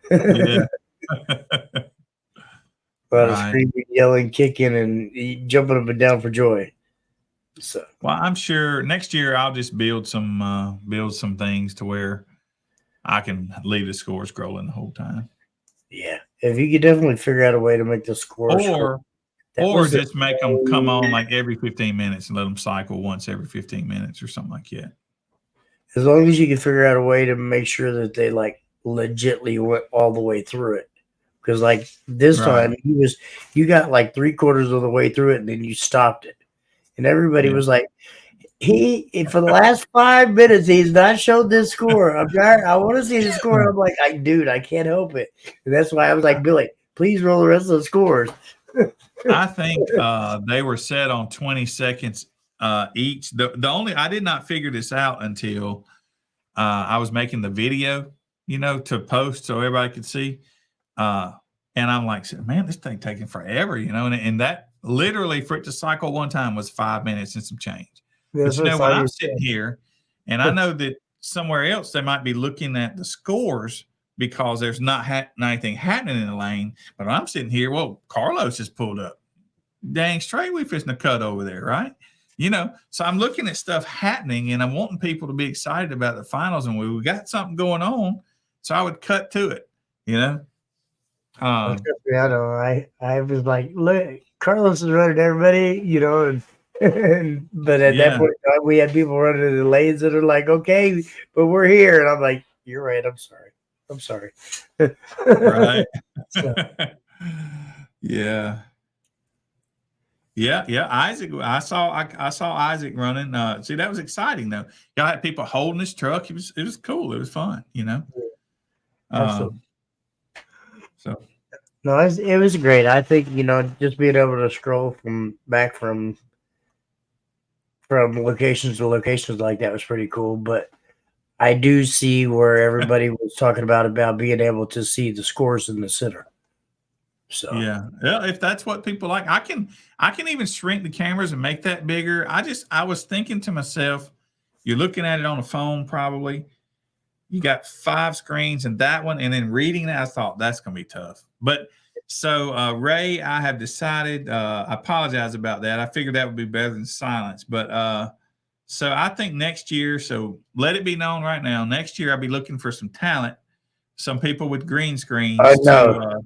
Yeah. A lot of screaming, yelling, kicking, and jumping up and down for joy. So, well, I'm sure next year I'll just build some things to where I can leave the score scrolling the whole time. Yeah, if you could definitely figure out a way to make the score, or just make them come on like every 15 minutes and let them cycle once every 15 minutes or something like that. As long as you can figure out a way to make sure that they like legitly went all the way through it. Because like this time you got like 3/4 of the way through it and then you stopped it. And everybody was like, For the last 5 minutes, he's not showed this score. I want to see the score. I'm like, dude, I can't help it. And that's why I was like, Billy, please roll the rest of the scores. I think they were set on 20 seconds each. The only I did not figure this out until I was making the video, to post so everybody could see. And I'm like, man, this thing taking forever, and that literally for it to cycle one time was 5 minutes and some change. But when I'm sitting here, and I know that somewhere else they might be looking at the scores because there's not anything happening in the lane. But I'm sitting here, well, Carlos has pulled up. Dang straight, we fishing a cut over there, right? So I'm looking at stuff happening, and I'm wanting people to be excited about the finals, and we got something going on. So I would cut to it, I know. I was like, look, Carlos is running everybody, but at that point, we had people running in the lanes that are like, okay, but we're here, and I'm like, you're right. I'm sorry. Right. Yeah. Isaac, I saw Isaac running. See, that was exciting though. Y'all had people holding his truck. It was cool. It was fun, Absolutely. So no, it was great. I think just being able to scroll from locations to locations like that was pretty cool. But I do see where everybody was talking about being able to see the scores in the center. So yeah, if that's what people like, I can even shrink the cameras and make that bigger. I was thinking to myself, you're looking at it on a phone, probably. You got 5 screens and that one, and then reading that, I thought that's going to be tough. But so Ray, I have decided. I apologize about that. I figured that would be better than silence. But so I think next year. So let it be known right now. Next year, I'll be looking for some talent, some people with green screens. No.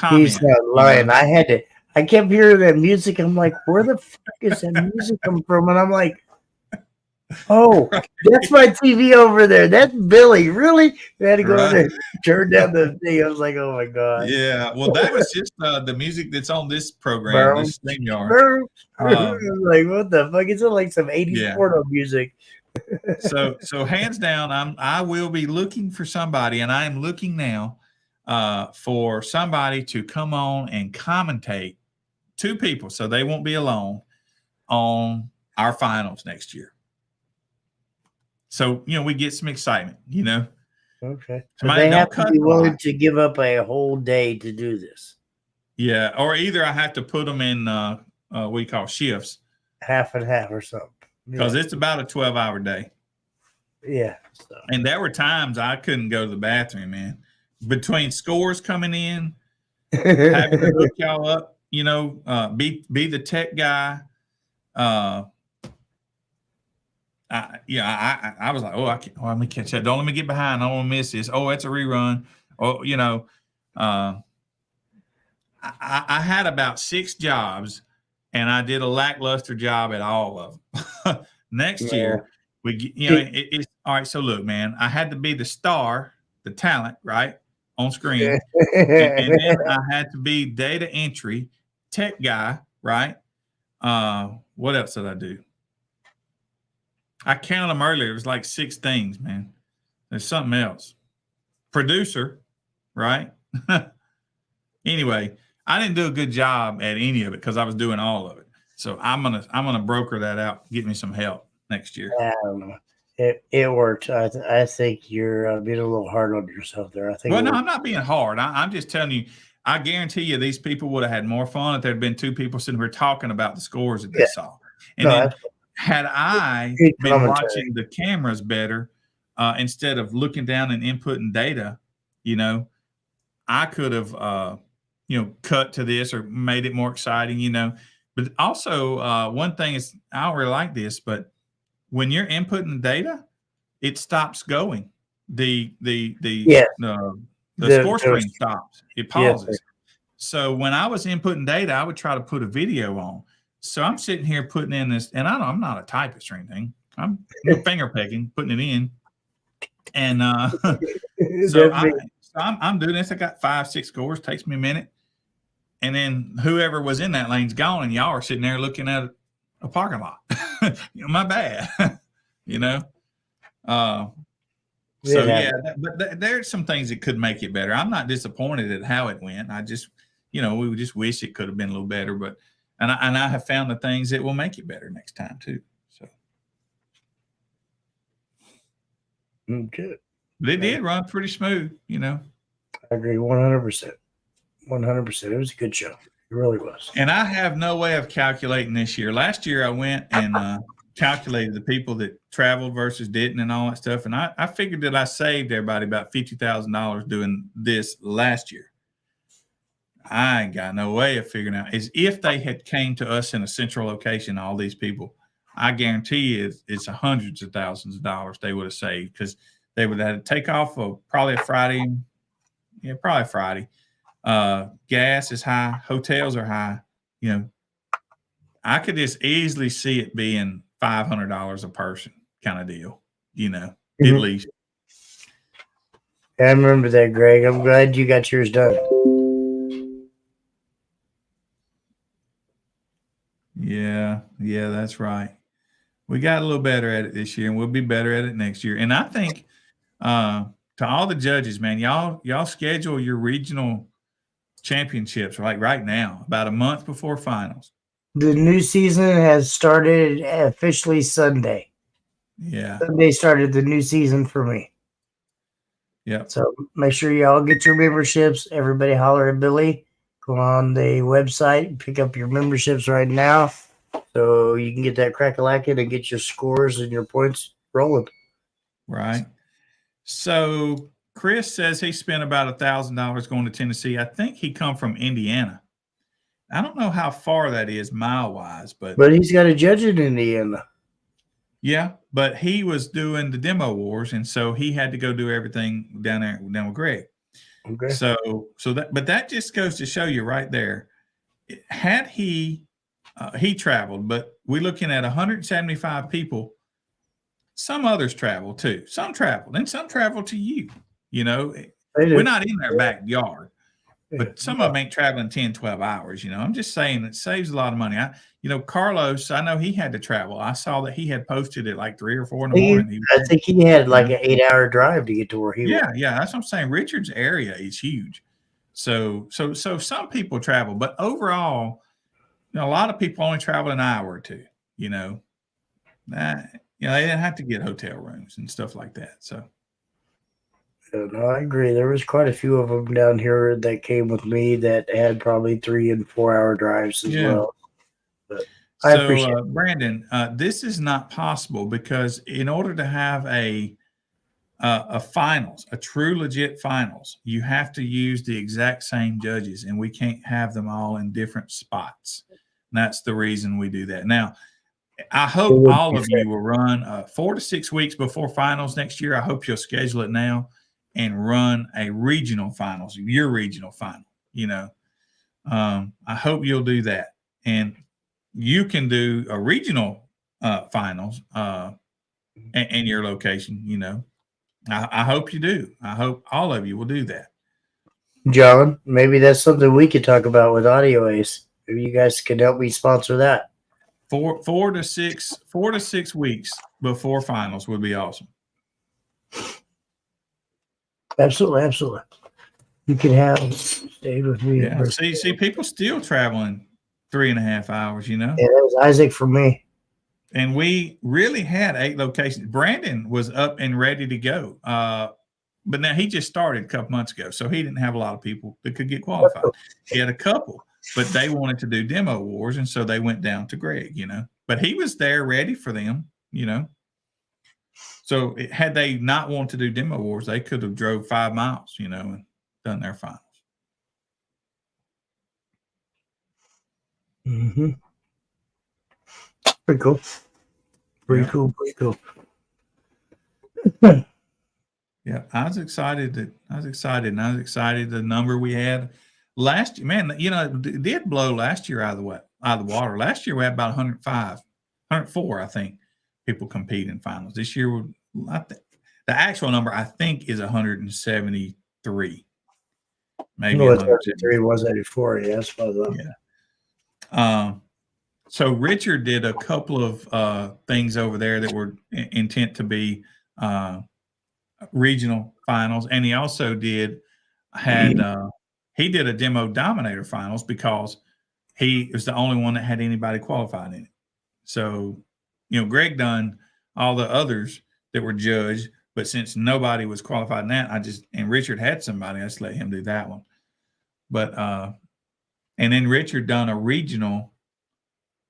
He's not lying. I kept hearing that music. I'm like, where the fuck is that music come from? And I'm like, oh, that's my TV over there. That's Billy. Really? I had to go over there, turn down the thing. I was like, oh my God. Yeah. Well, that was just the music that's on this program, this StreamYard. Like, what the fuck? It's like some 80s porno music. So hands down, I will be looking for somebody, and I am looking now. For somebody to come on and commentate, 2 people, so they won't be alone on our finals next year. So, we get some excitement, Okay. So they have to be willing to give up a whole day to do this. Yeah. Or either I have to put them in what we call shifts. Half and half or something. Because it's about a 12-hour day. Yeah. So. And there were times I couldn't go to the bathroom, man. Between scores coming in, having to hook y'all up, be the tech guy. I was like, let me catch that. Don't let me get behind. I don't want to miss this. Oh, it's a rerun. Oh, I had about 6 jobs, and I did a lackluster job at all of them. Next year, it's all right. So look, man, I had to be the star, the talent, right? On screen. And then I had to be data entry, tech guy, right? What else did I do? I counted them earlier. It was like 6 things, man. There's something else. Producer, right? Anyway, I didn't do a good job at any of it because I was doing all of it. So I'm gonna broker that out, get me some help next year. I don't know. It worked. I think you're being a little hard on yourself there. I think. Well, no, I'm not being hard. I'm just telling you. I guarantee you, these people would have had more fun if there had been 2 people sitting here talking about the scores that they saw. And then, had I been watching the cameras better instead of looking down and inputting data, I could have, cut to this or made it more exciting. But also, one thing is, I don't really like this, but when you're inputting data, it stops going. The score screen stops. It pauses. Yes. So when I was inputting data, I would try to put a video on. So I'm sitting here putting in this, and I'm not a typist or anything. I'm finger pecking, putting it in, and so I'm doing this. I got 5, 6 scores. Takes me a minute, and then whoever was in that lane's gone, and y'all are sitting there looking at a parking lot. My bad. you know. So yeah, but there's some things that could make it better. I'm not disappointed at how it went. I just, we would just wish it could have been a little better. But and I have found the things that will make it better next time too. So good. They did run pretty smooth. I agree 100%. 100%. It was a good show. It really was. And I have no way of calculating this year. Last year I went and calculated the people that traveled versus didn't and all that stuff. And I figured that I saved everybody about $50,000 doing this last year. I ain't got no way of figuring out. Is if they had came to us in a central location, all these people, I guarantee you it's hundreds of thousands of dollars they would have saved, because they would have had to take off of probably a Friday. Yeah, probably Friday. Gas is high. Hotels are high. I could just easily see it being $500 a person kind of deal, at least. I remember that, Greg. I'm glad you got yours done. Yeah, that's right. We got a little better at it this year, and we'll be better at it next year. And I think to all the judges, man, y'all schedule your regional championships like right now, about a month before finals. The new season has started officially Sunday. Yeah. Sunday started the new season for me. Yeah. So make sure y'all get your memberships. Everybody holler at Billy. Go on the website, pick up your memberships right now, so you can get that crack-a-lackin' and get your scores and your points rolling. Right. So Chris says he spent about $1,000 going to Tennessee. I think he come from Indiana. I don't know how far that is mile-wise, but he's got a judge in Indiana. Yeah, but he was doing the demo wars, and so he had to go do everything down with Greg. Okay. But that just goes to show you right there. Had he traveled, but we're looking at 175 people. Some others travel too. Some traveled, and some travel to you. We're not in their backyard, but some of them ain't traveling 10, 12 hours. I'm just saying it saves a lot of money. Carlos, I know he had to travel. I saw that he had posted at like 3 or 4 in the morning. I think he had like an 8-hour drive to get to where he was. Yeah, that's what I'm saying. Richard's area is huge. So some people travel, but overall, a lot of people only travel an hour or two. They didn't have to get hotel rooms and stuff like that. So. No, I agree. There was quite a few of them down here that came with me that had probably 3 and 4 hour drives as well. But I appreciate it. Brandon, this is not possible because in order to have a finals, a true legit finals, you have to use the exact same judges, and we can't have them all in different spots. And that's the reason we do that. Now, I hope all of you will run 4 to 6 weeks before finals next year. I hope you'll schedule it now and run a regional finals, your regional final. I hope you'll do that, and you can do a regional finals in your location. I hope you do. I hope all of you will do that. John, maybe that's something we could talk about with Audio Ace. Maybe you guys can help me sponsor that. 4 to 6 weeks before finals would be awesome. Absolutely. You can have stayed with me. Yeah. See, people still traveling 3.5 hours. Yeah, that was Isaac for me. And we really had 8 locations. Brandon was up and ready to go. But now he just started a couple months ago, so he didn't have a lot of people that could get qualified. He had a couple, but they wanted to do demo wars, and so they went down to Greg, But he was there ready for them, So had they not wanted to do demo wars, they could have drove 5 miles, and done their finals. Mm-hmm. Pretty cool. Pretty cool. Yeah, I was excited the number we had last year. Man, it did blow last year out of the water. Last year we had about 104, I think, people compete in finals. This year, the actual number I think is 173. Maybe 173, 184. Yes, yeah. So Richard did a couple of things over there that were intent to be regional finals, and he also did he did a demo dominator finals because he was the only one that had anybody qualified in it. So, Greg done all the others that were judged, but since nobody was qualified in that, and Richard had somebody, I just let him do that one. But and then Richard done a regional,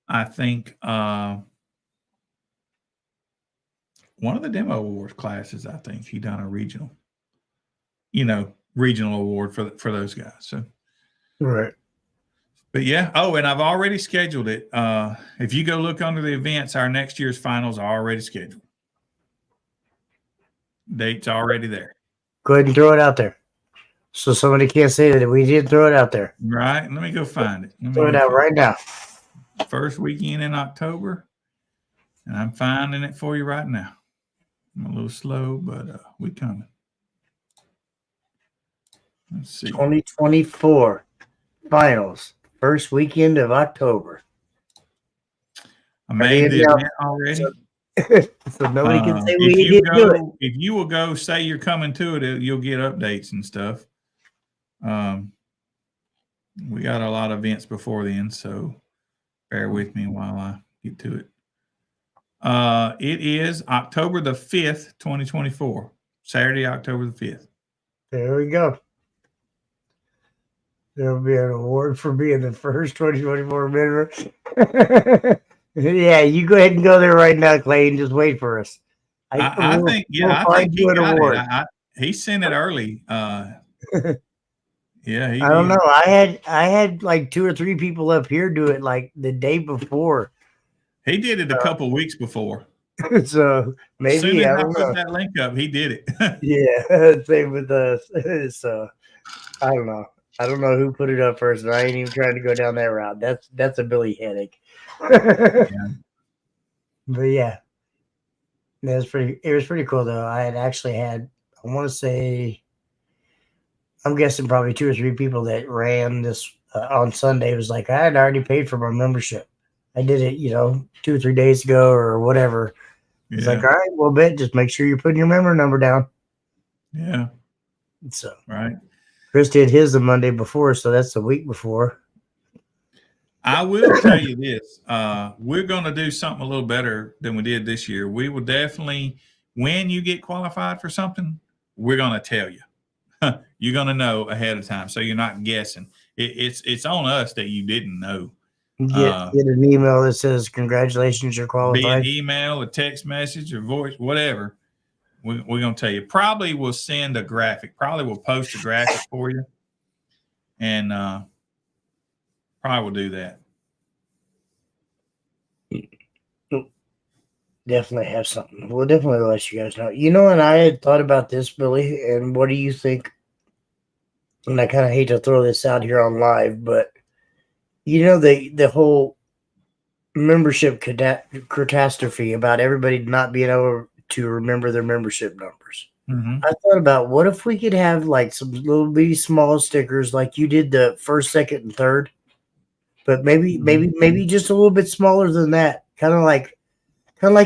I think one of the demo awards classes, I think he done a regional, regional award for those guys. So Right. But yeah. Oh, and I've already scheduled it. If you go look under the events, our next year's finals are already scheduled. Date's already there. Go ahead and throw it out there, so somebody can't say that we did throw it out there. Right. Let me go find it. Throw it out right now. First weekend in October, and I'm finding it for you right now. I'm a little slow, but we coming. Let's see. 2024 finals, first weekend of October. I made the event already. So nobody can say we didn't do it. If you will go say you're coming to it, you'll get updates and stuff. We got a lot of events before then, so bear with me while I get to it. It is October the 5th, 2024. Saturday, October the 5th. There we go. There'll be an award for being the first 2024 member. Yeah, you go ahead and go there right now, Clay, and just wait for us. I think he got it. He sent it early. Yeah, I don't know. I had like 2 or 3 people up here do it like the day before. He did it a couple weeks before. So maybe as soon as I put that link up, he did it. Yeah, same with us. So I don't know. I don't know who put it up first, and I ain't even trying to go down that route. That's a Billy headache. Yeah. But yeah, it was pretty cool though. I had actually had, I want to say, I'm guessing probably 2 or 3 people that ran this on Sunday. It was like I had already paid for my membership. I did it, 2 or 3 days ago or whatever. It's like, all right, well, just make sure you're putting your member number down. Yeah. So right. Chris did his the Monday before, so that's the week before. I will tell you this. We're going to do something a little better than we did this year. We will definitely, when you get qualified for something, we're going to tell you. You're going to know ahead of time, so you're not guessing. It's on us that you didn't know. Get an email that says, congratulations, you're qualified. Be an email, a text message, or voice, whatever. We're going to tell you. Probably we'll send a graphic. Probably we'll post a graphic for you. And probably will do that. Definitely have something. We'll definitely let you guys know. And I had thought about this, Billy, and what do you think? And I kind of hate to throw this out here on live, but the whole membership catastrophe about everybody not being able to remember their membership numbers. Mm-hmm. I thought about what if we could have like some little bitty small stickers like you did the first, second, and third, but maybe just a little bit smaller than that. Kind of like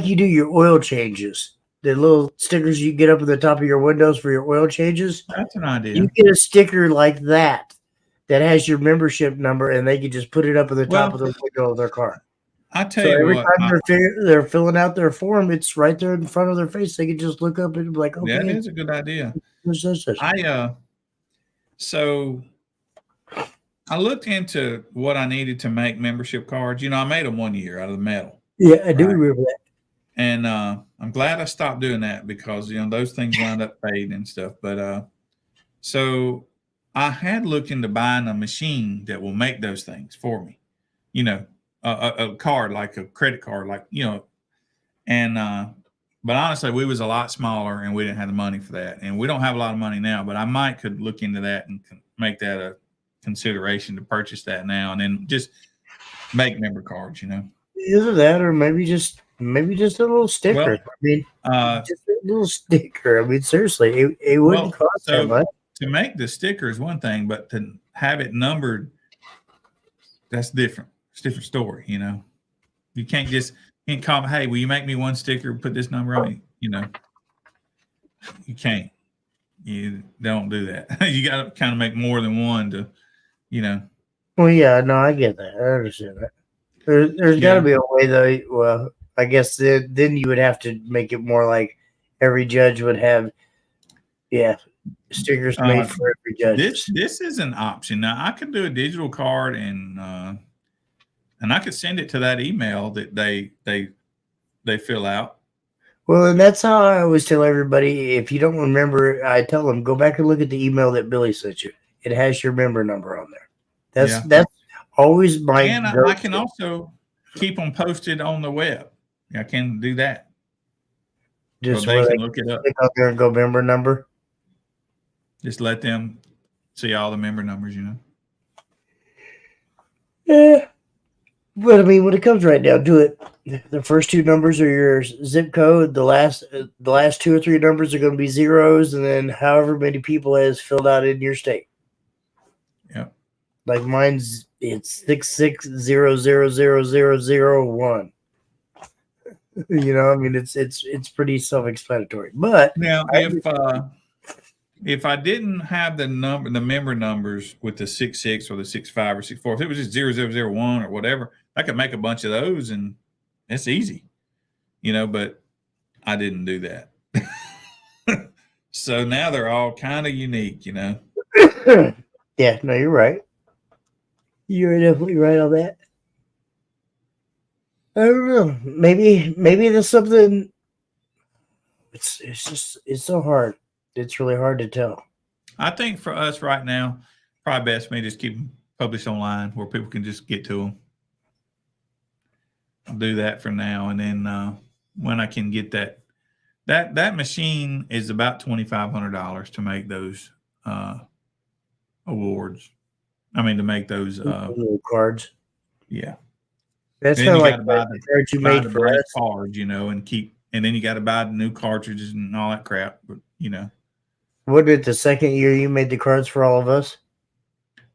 you do your oil changes. The little stickers you get up at the top of your windows for your oil changes. That's an idea. You get a sticker like that has your membership number, and they can just put it up at the top of the window of their car. I tell you every what, time they're filling out their form, it's right there in front of their face. They can just look up and be like, okay. That is a good idea. So I looked into what I needed to make membership cards. I made them 1 year out of the metal. Yeah, I do remember that. And I'm glad I stopped doing that because, those things wound up fading and stuff. But so I had looked into buying a machine that will make those things for me, a card, like a credit card, and but honestly, we was a lot smaller and we didn't have the money for that. And we don't have a lot of money now, but I could look into that and make that a consideration to purchase that now and then just make member cards, Either that or maybe just a little sticker. Just a little sticker. Seriously, it wouldn't cost that much. To make the sticker is one thing, but to have it numbered, that's different. It's a different story, You can't call them, hey, will you make me one sticker, put this number on it? You know, you can't. You don't do that. You got to kind of make more than one to, you know. Well, yeah, no, I get that. I understand that. There's got to be a way, though. Well, I guess then you would have to make it more like every judge would have, stickers made for every judge. This is an option. Now, I could do a digital card and I could send it to that email that they fill out. Well, and that's how I always tell everybody. If you don't remember, I tell them go back and look at the email that Billy sent you. It has your member number on there. That's always my. And I can also keep them posted on the web. I can do that. Just so they can look it up. Click out there and go member number. Just let them see all the member numbers, you know. Yeah. But I mean, when it comes right down to it, the first two numbers are your zip code. The last 2 or 3 numbers are going to be zeros, and then however many people has filled out in your state. Yeah. Like mine's, it's 66000001. You know, I mean, it's pretty self-explanatory. But now, if I didn't have the member numbers with the 66 or the 65 or 64, if it was just 0001 or whatever, I could make a bunch of those and it's easy, you know, but I didn't do that. So now they're all kind of unique, you know. Yeah, no, you're right. You're definitely right on that. I don't know. Maybe there's something. It's so hard. It's really hard to tell. I think for us right now, probably best for me just keep them published online where people can just get to them. I'll do that for now, and then when I can get that machine is about $2,500 to make those awards. I mean, to make those little cards. Yeah, that's kind of like the cards you made for us. Cards, you know, and then you got to buy the new cartridges and all that crap. But you know, what did the second year you made the cards for all of us?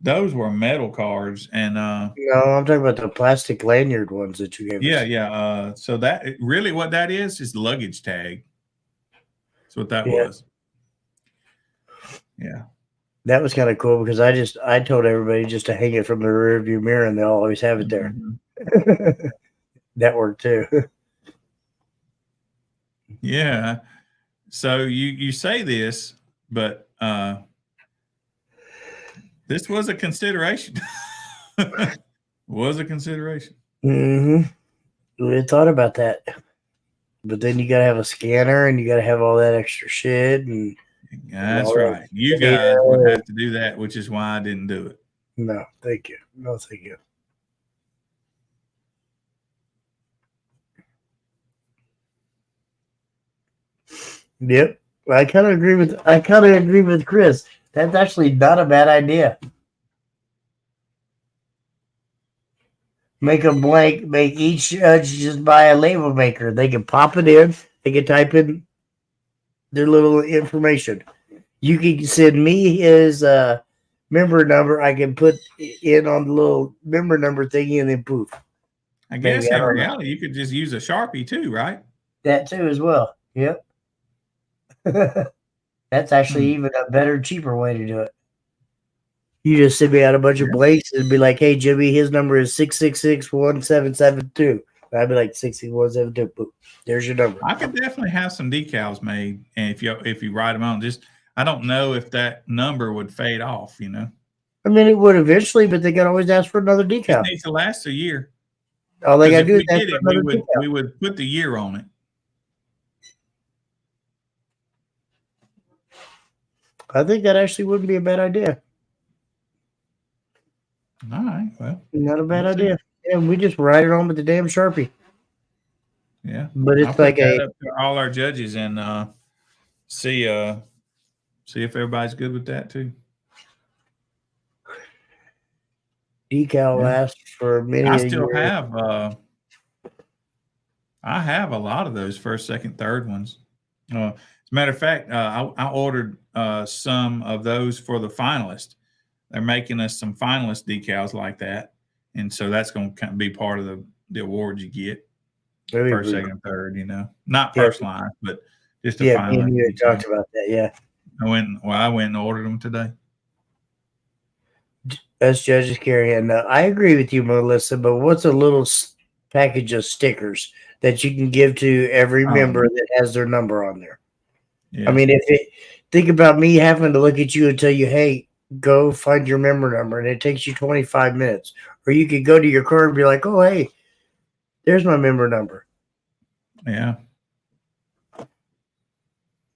Those were metal cards, and no, I'm talking about the plastic lanyard ones that you gave us. Yeah. So that really what that is luggage tag. That's what that was. Yeah. That was kind of cool because I told everybody just to hang it from the rear view mirror and they'll always have it there. Mm-hmm. That worked too. Yeah. So you say this, but this was a consideration. Was a consideration. Mm-hmm. We had thought about that. But then you got to have a scanner and you got to have all that extra shit. And that's right. You guys would have to do that, which is why I didn't do it. No, thank you. No, thank you. Yep. I kind of agree with Chris. That's actually not a bad idea. Make a blank, make each judge just buy a label maker. They can pop it in, they can type in their little information. You can send me his member number. I can put in on the little member number thingy and then poof. I guess in reality, you could just use a Sharpie too, right? That too as well. Yep. That's actually even a better, cheaper way to do it. You just send me out a bunch of blanks and be like, hey, Jimmy, his number is 666-1772. I'd be like 66172. Boom. There's your number. I could definitely have some decals made. And if you write them on, I don't know if that number would fade off, you know. I mean, it would eventually, but they can always ask for another decal. It needs to last a year. All they got to do is ask for another decal. We would put the year on it. I think that actually wouldn't be a bad idea. All right. Well, not a bad idea. Yeah, we just write it on with the damn Sharpie. Yeah. But it's like all our judges and see if everybody's good with that too. Decal lasts for many. I still have I have a lot of those first, second, third ones. As a matter of fact, I ordered some of those for the finalists. They're making us some finalist decals like that, and so that's going to be part of the awards you get. That'd be First, pretty second, third, you know. Not Yeah. personalized, but just a Yeah, me finalist. and you had each year. talked about that. Yeah. I went and ordered them today. Us judges carry. And I agree with you, Melissa, but what's a little package of stickers that you can give to every member that has their number on there? Yeah. I mean, think about me having to look at you and tell you, hey, go find your member number, and it takes you 25 minutes. Or you could go to your car and be like, oh, hey, there's my member number. Yeah.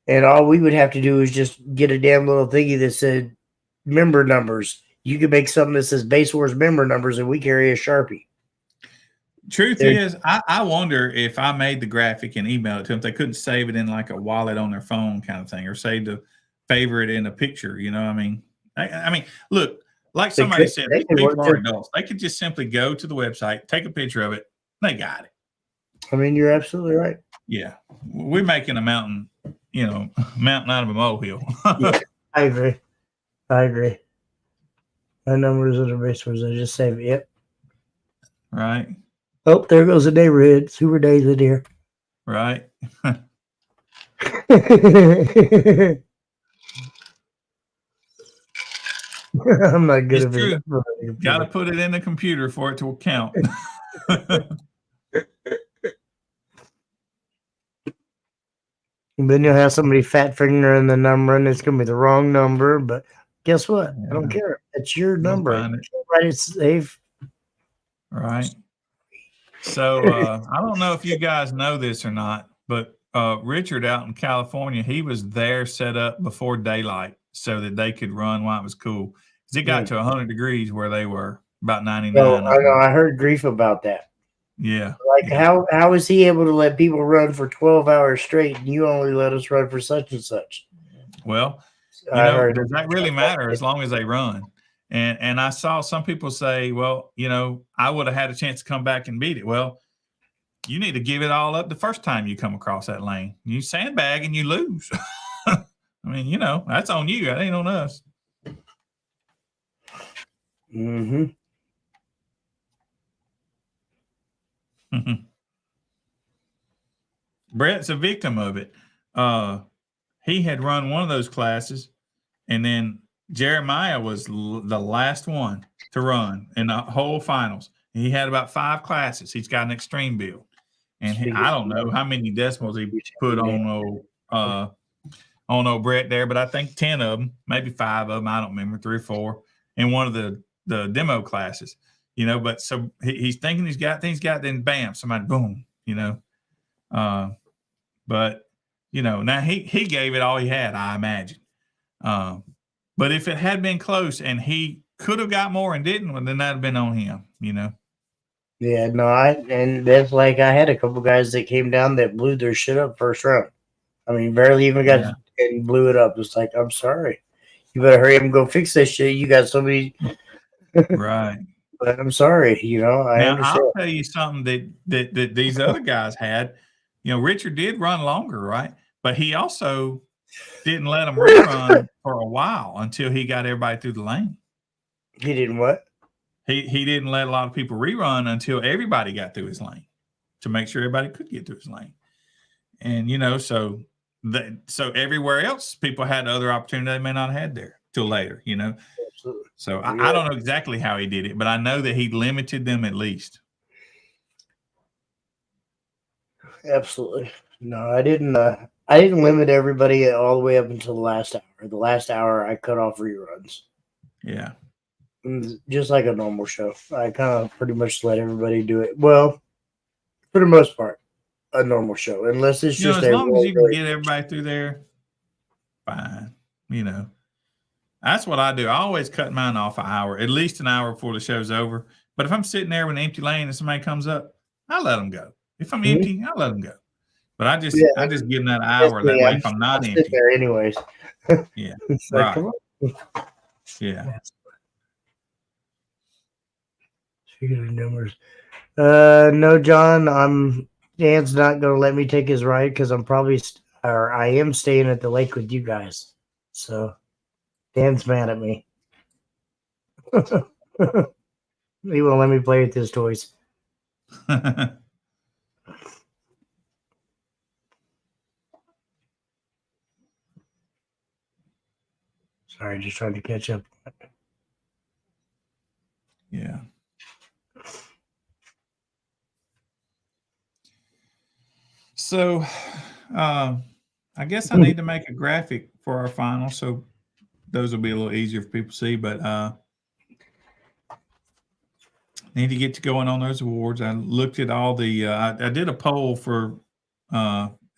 And all we would have to do is just get a damn little thingy that said member numbers. You could make something that says Base Wars member numbers, and we carry a Sharpie. Truth is, I wonder if I made the graphic and emailed it to them, they couldn't save it in like a wallet on their phone kind of thing, or save the favorite in a picture. You know, I mean, look, like somebody said, these people are adults. They could just simply go to the website, take a picture of it. They got it. I mean, you're absolutely right. Yeah, we're making a mountain, mountain out of a molehill. Yeah, I agree. My numbers are the Base Wars. I just save it. Yep. Right. Oh, there goes the neighborhood. Super days in here. Right. I'm not good at it. Got to put it in the computer for it to count. Then you'll have somebody fat fingering the number, and it's going to be the wrong number. But guess what? Yeah. I don't care. It's your number. Right? It's safe. Right. So I don't know if you guys know this or not, but Richard out in California, he was there set up before daylight so that they could run while it was cool. Because it got to 100 degrees where they were, about 99. Oh, I know. I heard grief about that. Yeah. Like, how is he able to let people run for 12 hours straight, and you only let us run for such and such? Well, does that really matter as long as they run? And I saw some people say, well, I would have had a chance to come back and beat it. Well, you need to give it all up the first time you come across that lane. You sandbag and you lose. I mean, that's on you. That ain't on us. Mm-hmm. Brett's a victim of it. He had run one of those classes, and then Jeremiah was the last one to run in the whole finals. He had about 5 classes. He's got an extreme build, and I don't know how many decimals he put on old Brett there, but I think 10 of them, maybe 5 of them. I don't remember, 3 or 4 in one of the demo classes. But so he's thinking he's got things, then bam, somebody boom. But now he gave it all he had, I imagine. But if it had been close and he could have got more and didn't, well, then that'd have been on him, Yeah, no, and that's like I had a couple guys that came down that blew their shit up first round. I mean, barely even got and blew it up. It's like, I'm sorry. You better hurry up and go fix this shit. You got somebody right. But I'm sorry, I understand. I'll tell you something that these other guys had. Richard did run longer, right? But he also didn't let them rerun for a while until he got everybody through the lane. He didn't what? He didn't let a lot of people rerun until everybody got through his lane to make sure everybody could get through his lane. And, so everywhere else, people had other opportunity they may not have had there till later, Absolutely. So I don't know exactly how he did it, but I know that he limited them at least. Absolutely. No, I didn't limit everybody all the way up until the last hour. The last hour I cut off reruns. Yeah. Just like a normal show. I kind of pretty much let everybody do it. Well, for the most part, a normal show. Unless it's just as long as you can get everybody through there, fine. That's what I do. I always cut mine off an hour, at least an hour before the show's over. But if I'm sitting there with an empty lane and somebody comes up, I let them go. If I'm empty, I let them go. But I just give them that hour. That way, if I'm not empty, there anyways. Yeah, right. Come on. Yeah. Speaking of numbers, no, John. Dan's not going to let me take his ride because I am staying at the lake with you guys. So Dan's mad at me. He won't let me play with his toys. Sorry, just trying to catch up. Yeah. So, I guess I need to make a graphic for our final, so those will be a little easier for people to see. But need to get to going on those awards. I looked at all the. I did a poll for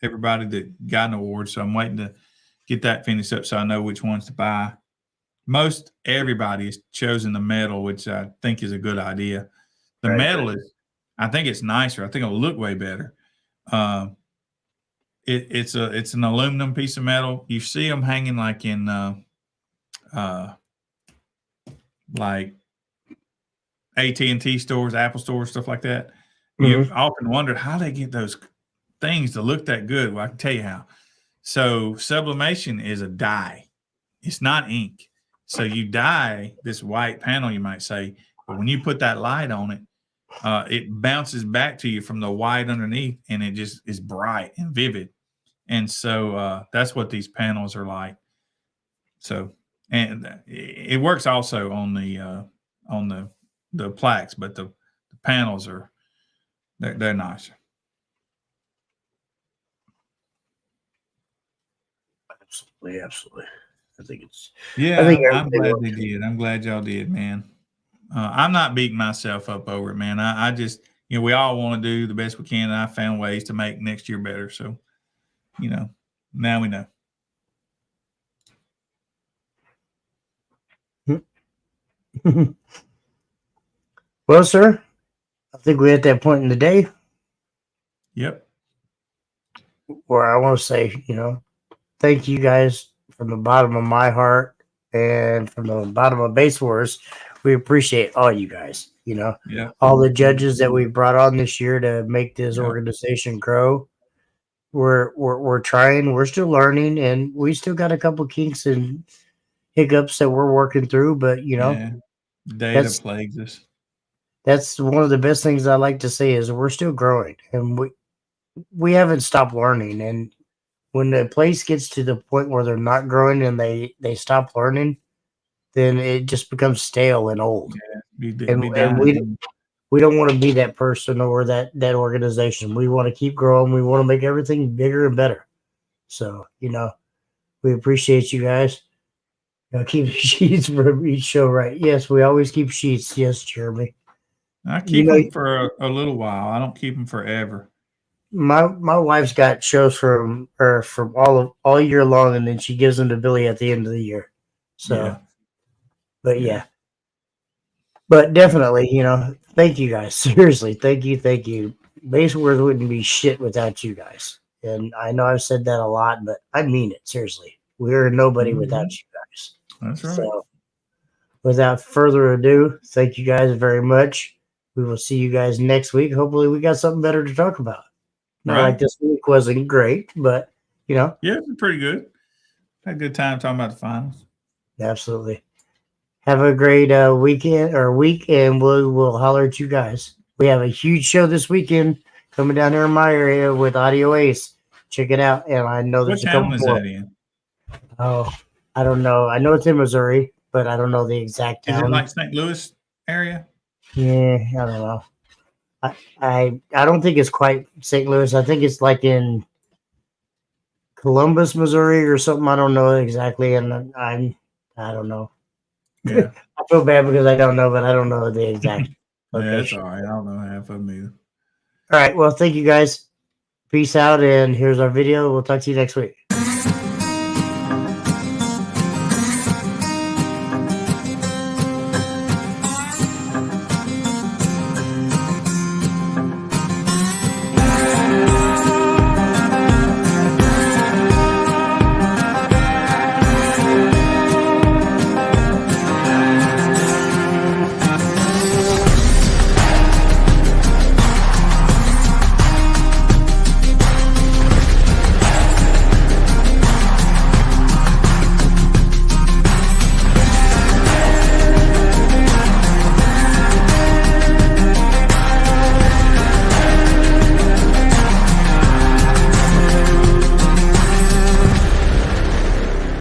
everybody that got an award, so I'm waiting to get that finished up so I know which ones to buy. Most everybody has chosen the medal, which I think is a good idea. The Right, medal right. is, I think it's nicer. I think it'll look way better. It's an aluminum piece of metal. You see them hanging like in like AT&T stores, Apple stores, stuff like that. You've often wondered how they get those things to look that good. Well, I can tell you how. So sublimation is a dye. It's not ink. So you dye this white panel, you might say, but when you put that light on it, it bounces back to you from the white underneath, and it just is bright and vivid. And so that's what these panels are like. So, and it works also on the plaques, but the panels are they're nicer. Absolutely, absolutely. I think it's. Yeah, I think I'm everything glad works. they did. I'm glad y'all did, man. I'm not beating myself up over it, man. I just, we all want to do the best we can, and I found ways to make next year better. So, now we know. Well, sir, I think we're at that point in the day Yep. where I want to say, thank you guys from the bottom of my heart and from the bottom of Base Wars. We appreciate all you guys, Yeah. all the judges that we brought on this year to make this Yep. organization grow. We're trying, we're still learning, and we still got a couple kinks and hiccups that we're working through, but Yeah. Data plagues us. that's one of the best things I like to say is we're still growing, and we haven't stopped learning. And when the place gets to the point where they're not growing and they stop learning, then it just becomes stale and old. Yeah. And we don't want to be that person or that organization. We want to keep growing. We want to make everything bigger and better. So, we appreciate you guys. Keep sheets for each show, right? Yes, we always keep sheets. Yes, Jeremy. I keep them for a little while. I don't keep them forever. My wife's got shows from all year long, and then she gives them to Billy at the end of the year. So, Yeah. but but definitely, thank you guys. Seriously, thank you. Base Wars wouldn't be shit without you guys, and I know I've said that a lot, but I mean it seriously. We're nobody without you guys. That's right. So, without further ado, thank you guys very much. We will see you guys next week. Hopefully, we got something better to talk about. Not like this week wasn't great, but yeah, it's pretty good. Had a good time talking about the finals. Absolutely. Have a great weekend or week, and we'll holler at you guys. We have a huge show this weekend coming down here in my area with Audio Ace. Check it out, and I know there's what town is that in? Oh, I don't know. I know it's in Missouri, but I don't know the exact town. Is it like St. Louis area? Yeah, I don't know. I don't think it's quite St. Louis. I think it's like in Columbus, Missouri, or something. I don't know exactly, and I don't know. Yeah, I feel bad because I don't know, but I don't know the exact location. Yeah, that's all right. I don't know half of them either. All right. Well, thank you guys. Peace out, and here's our video. We'll talk to you next week.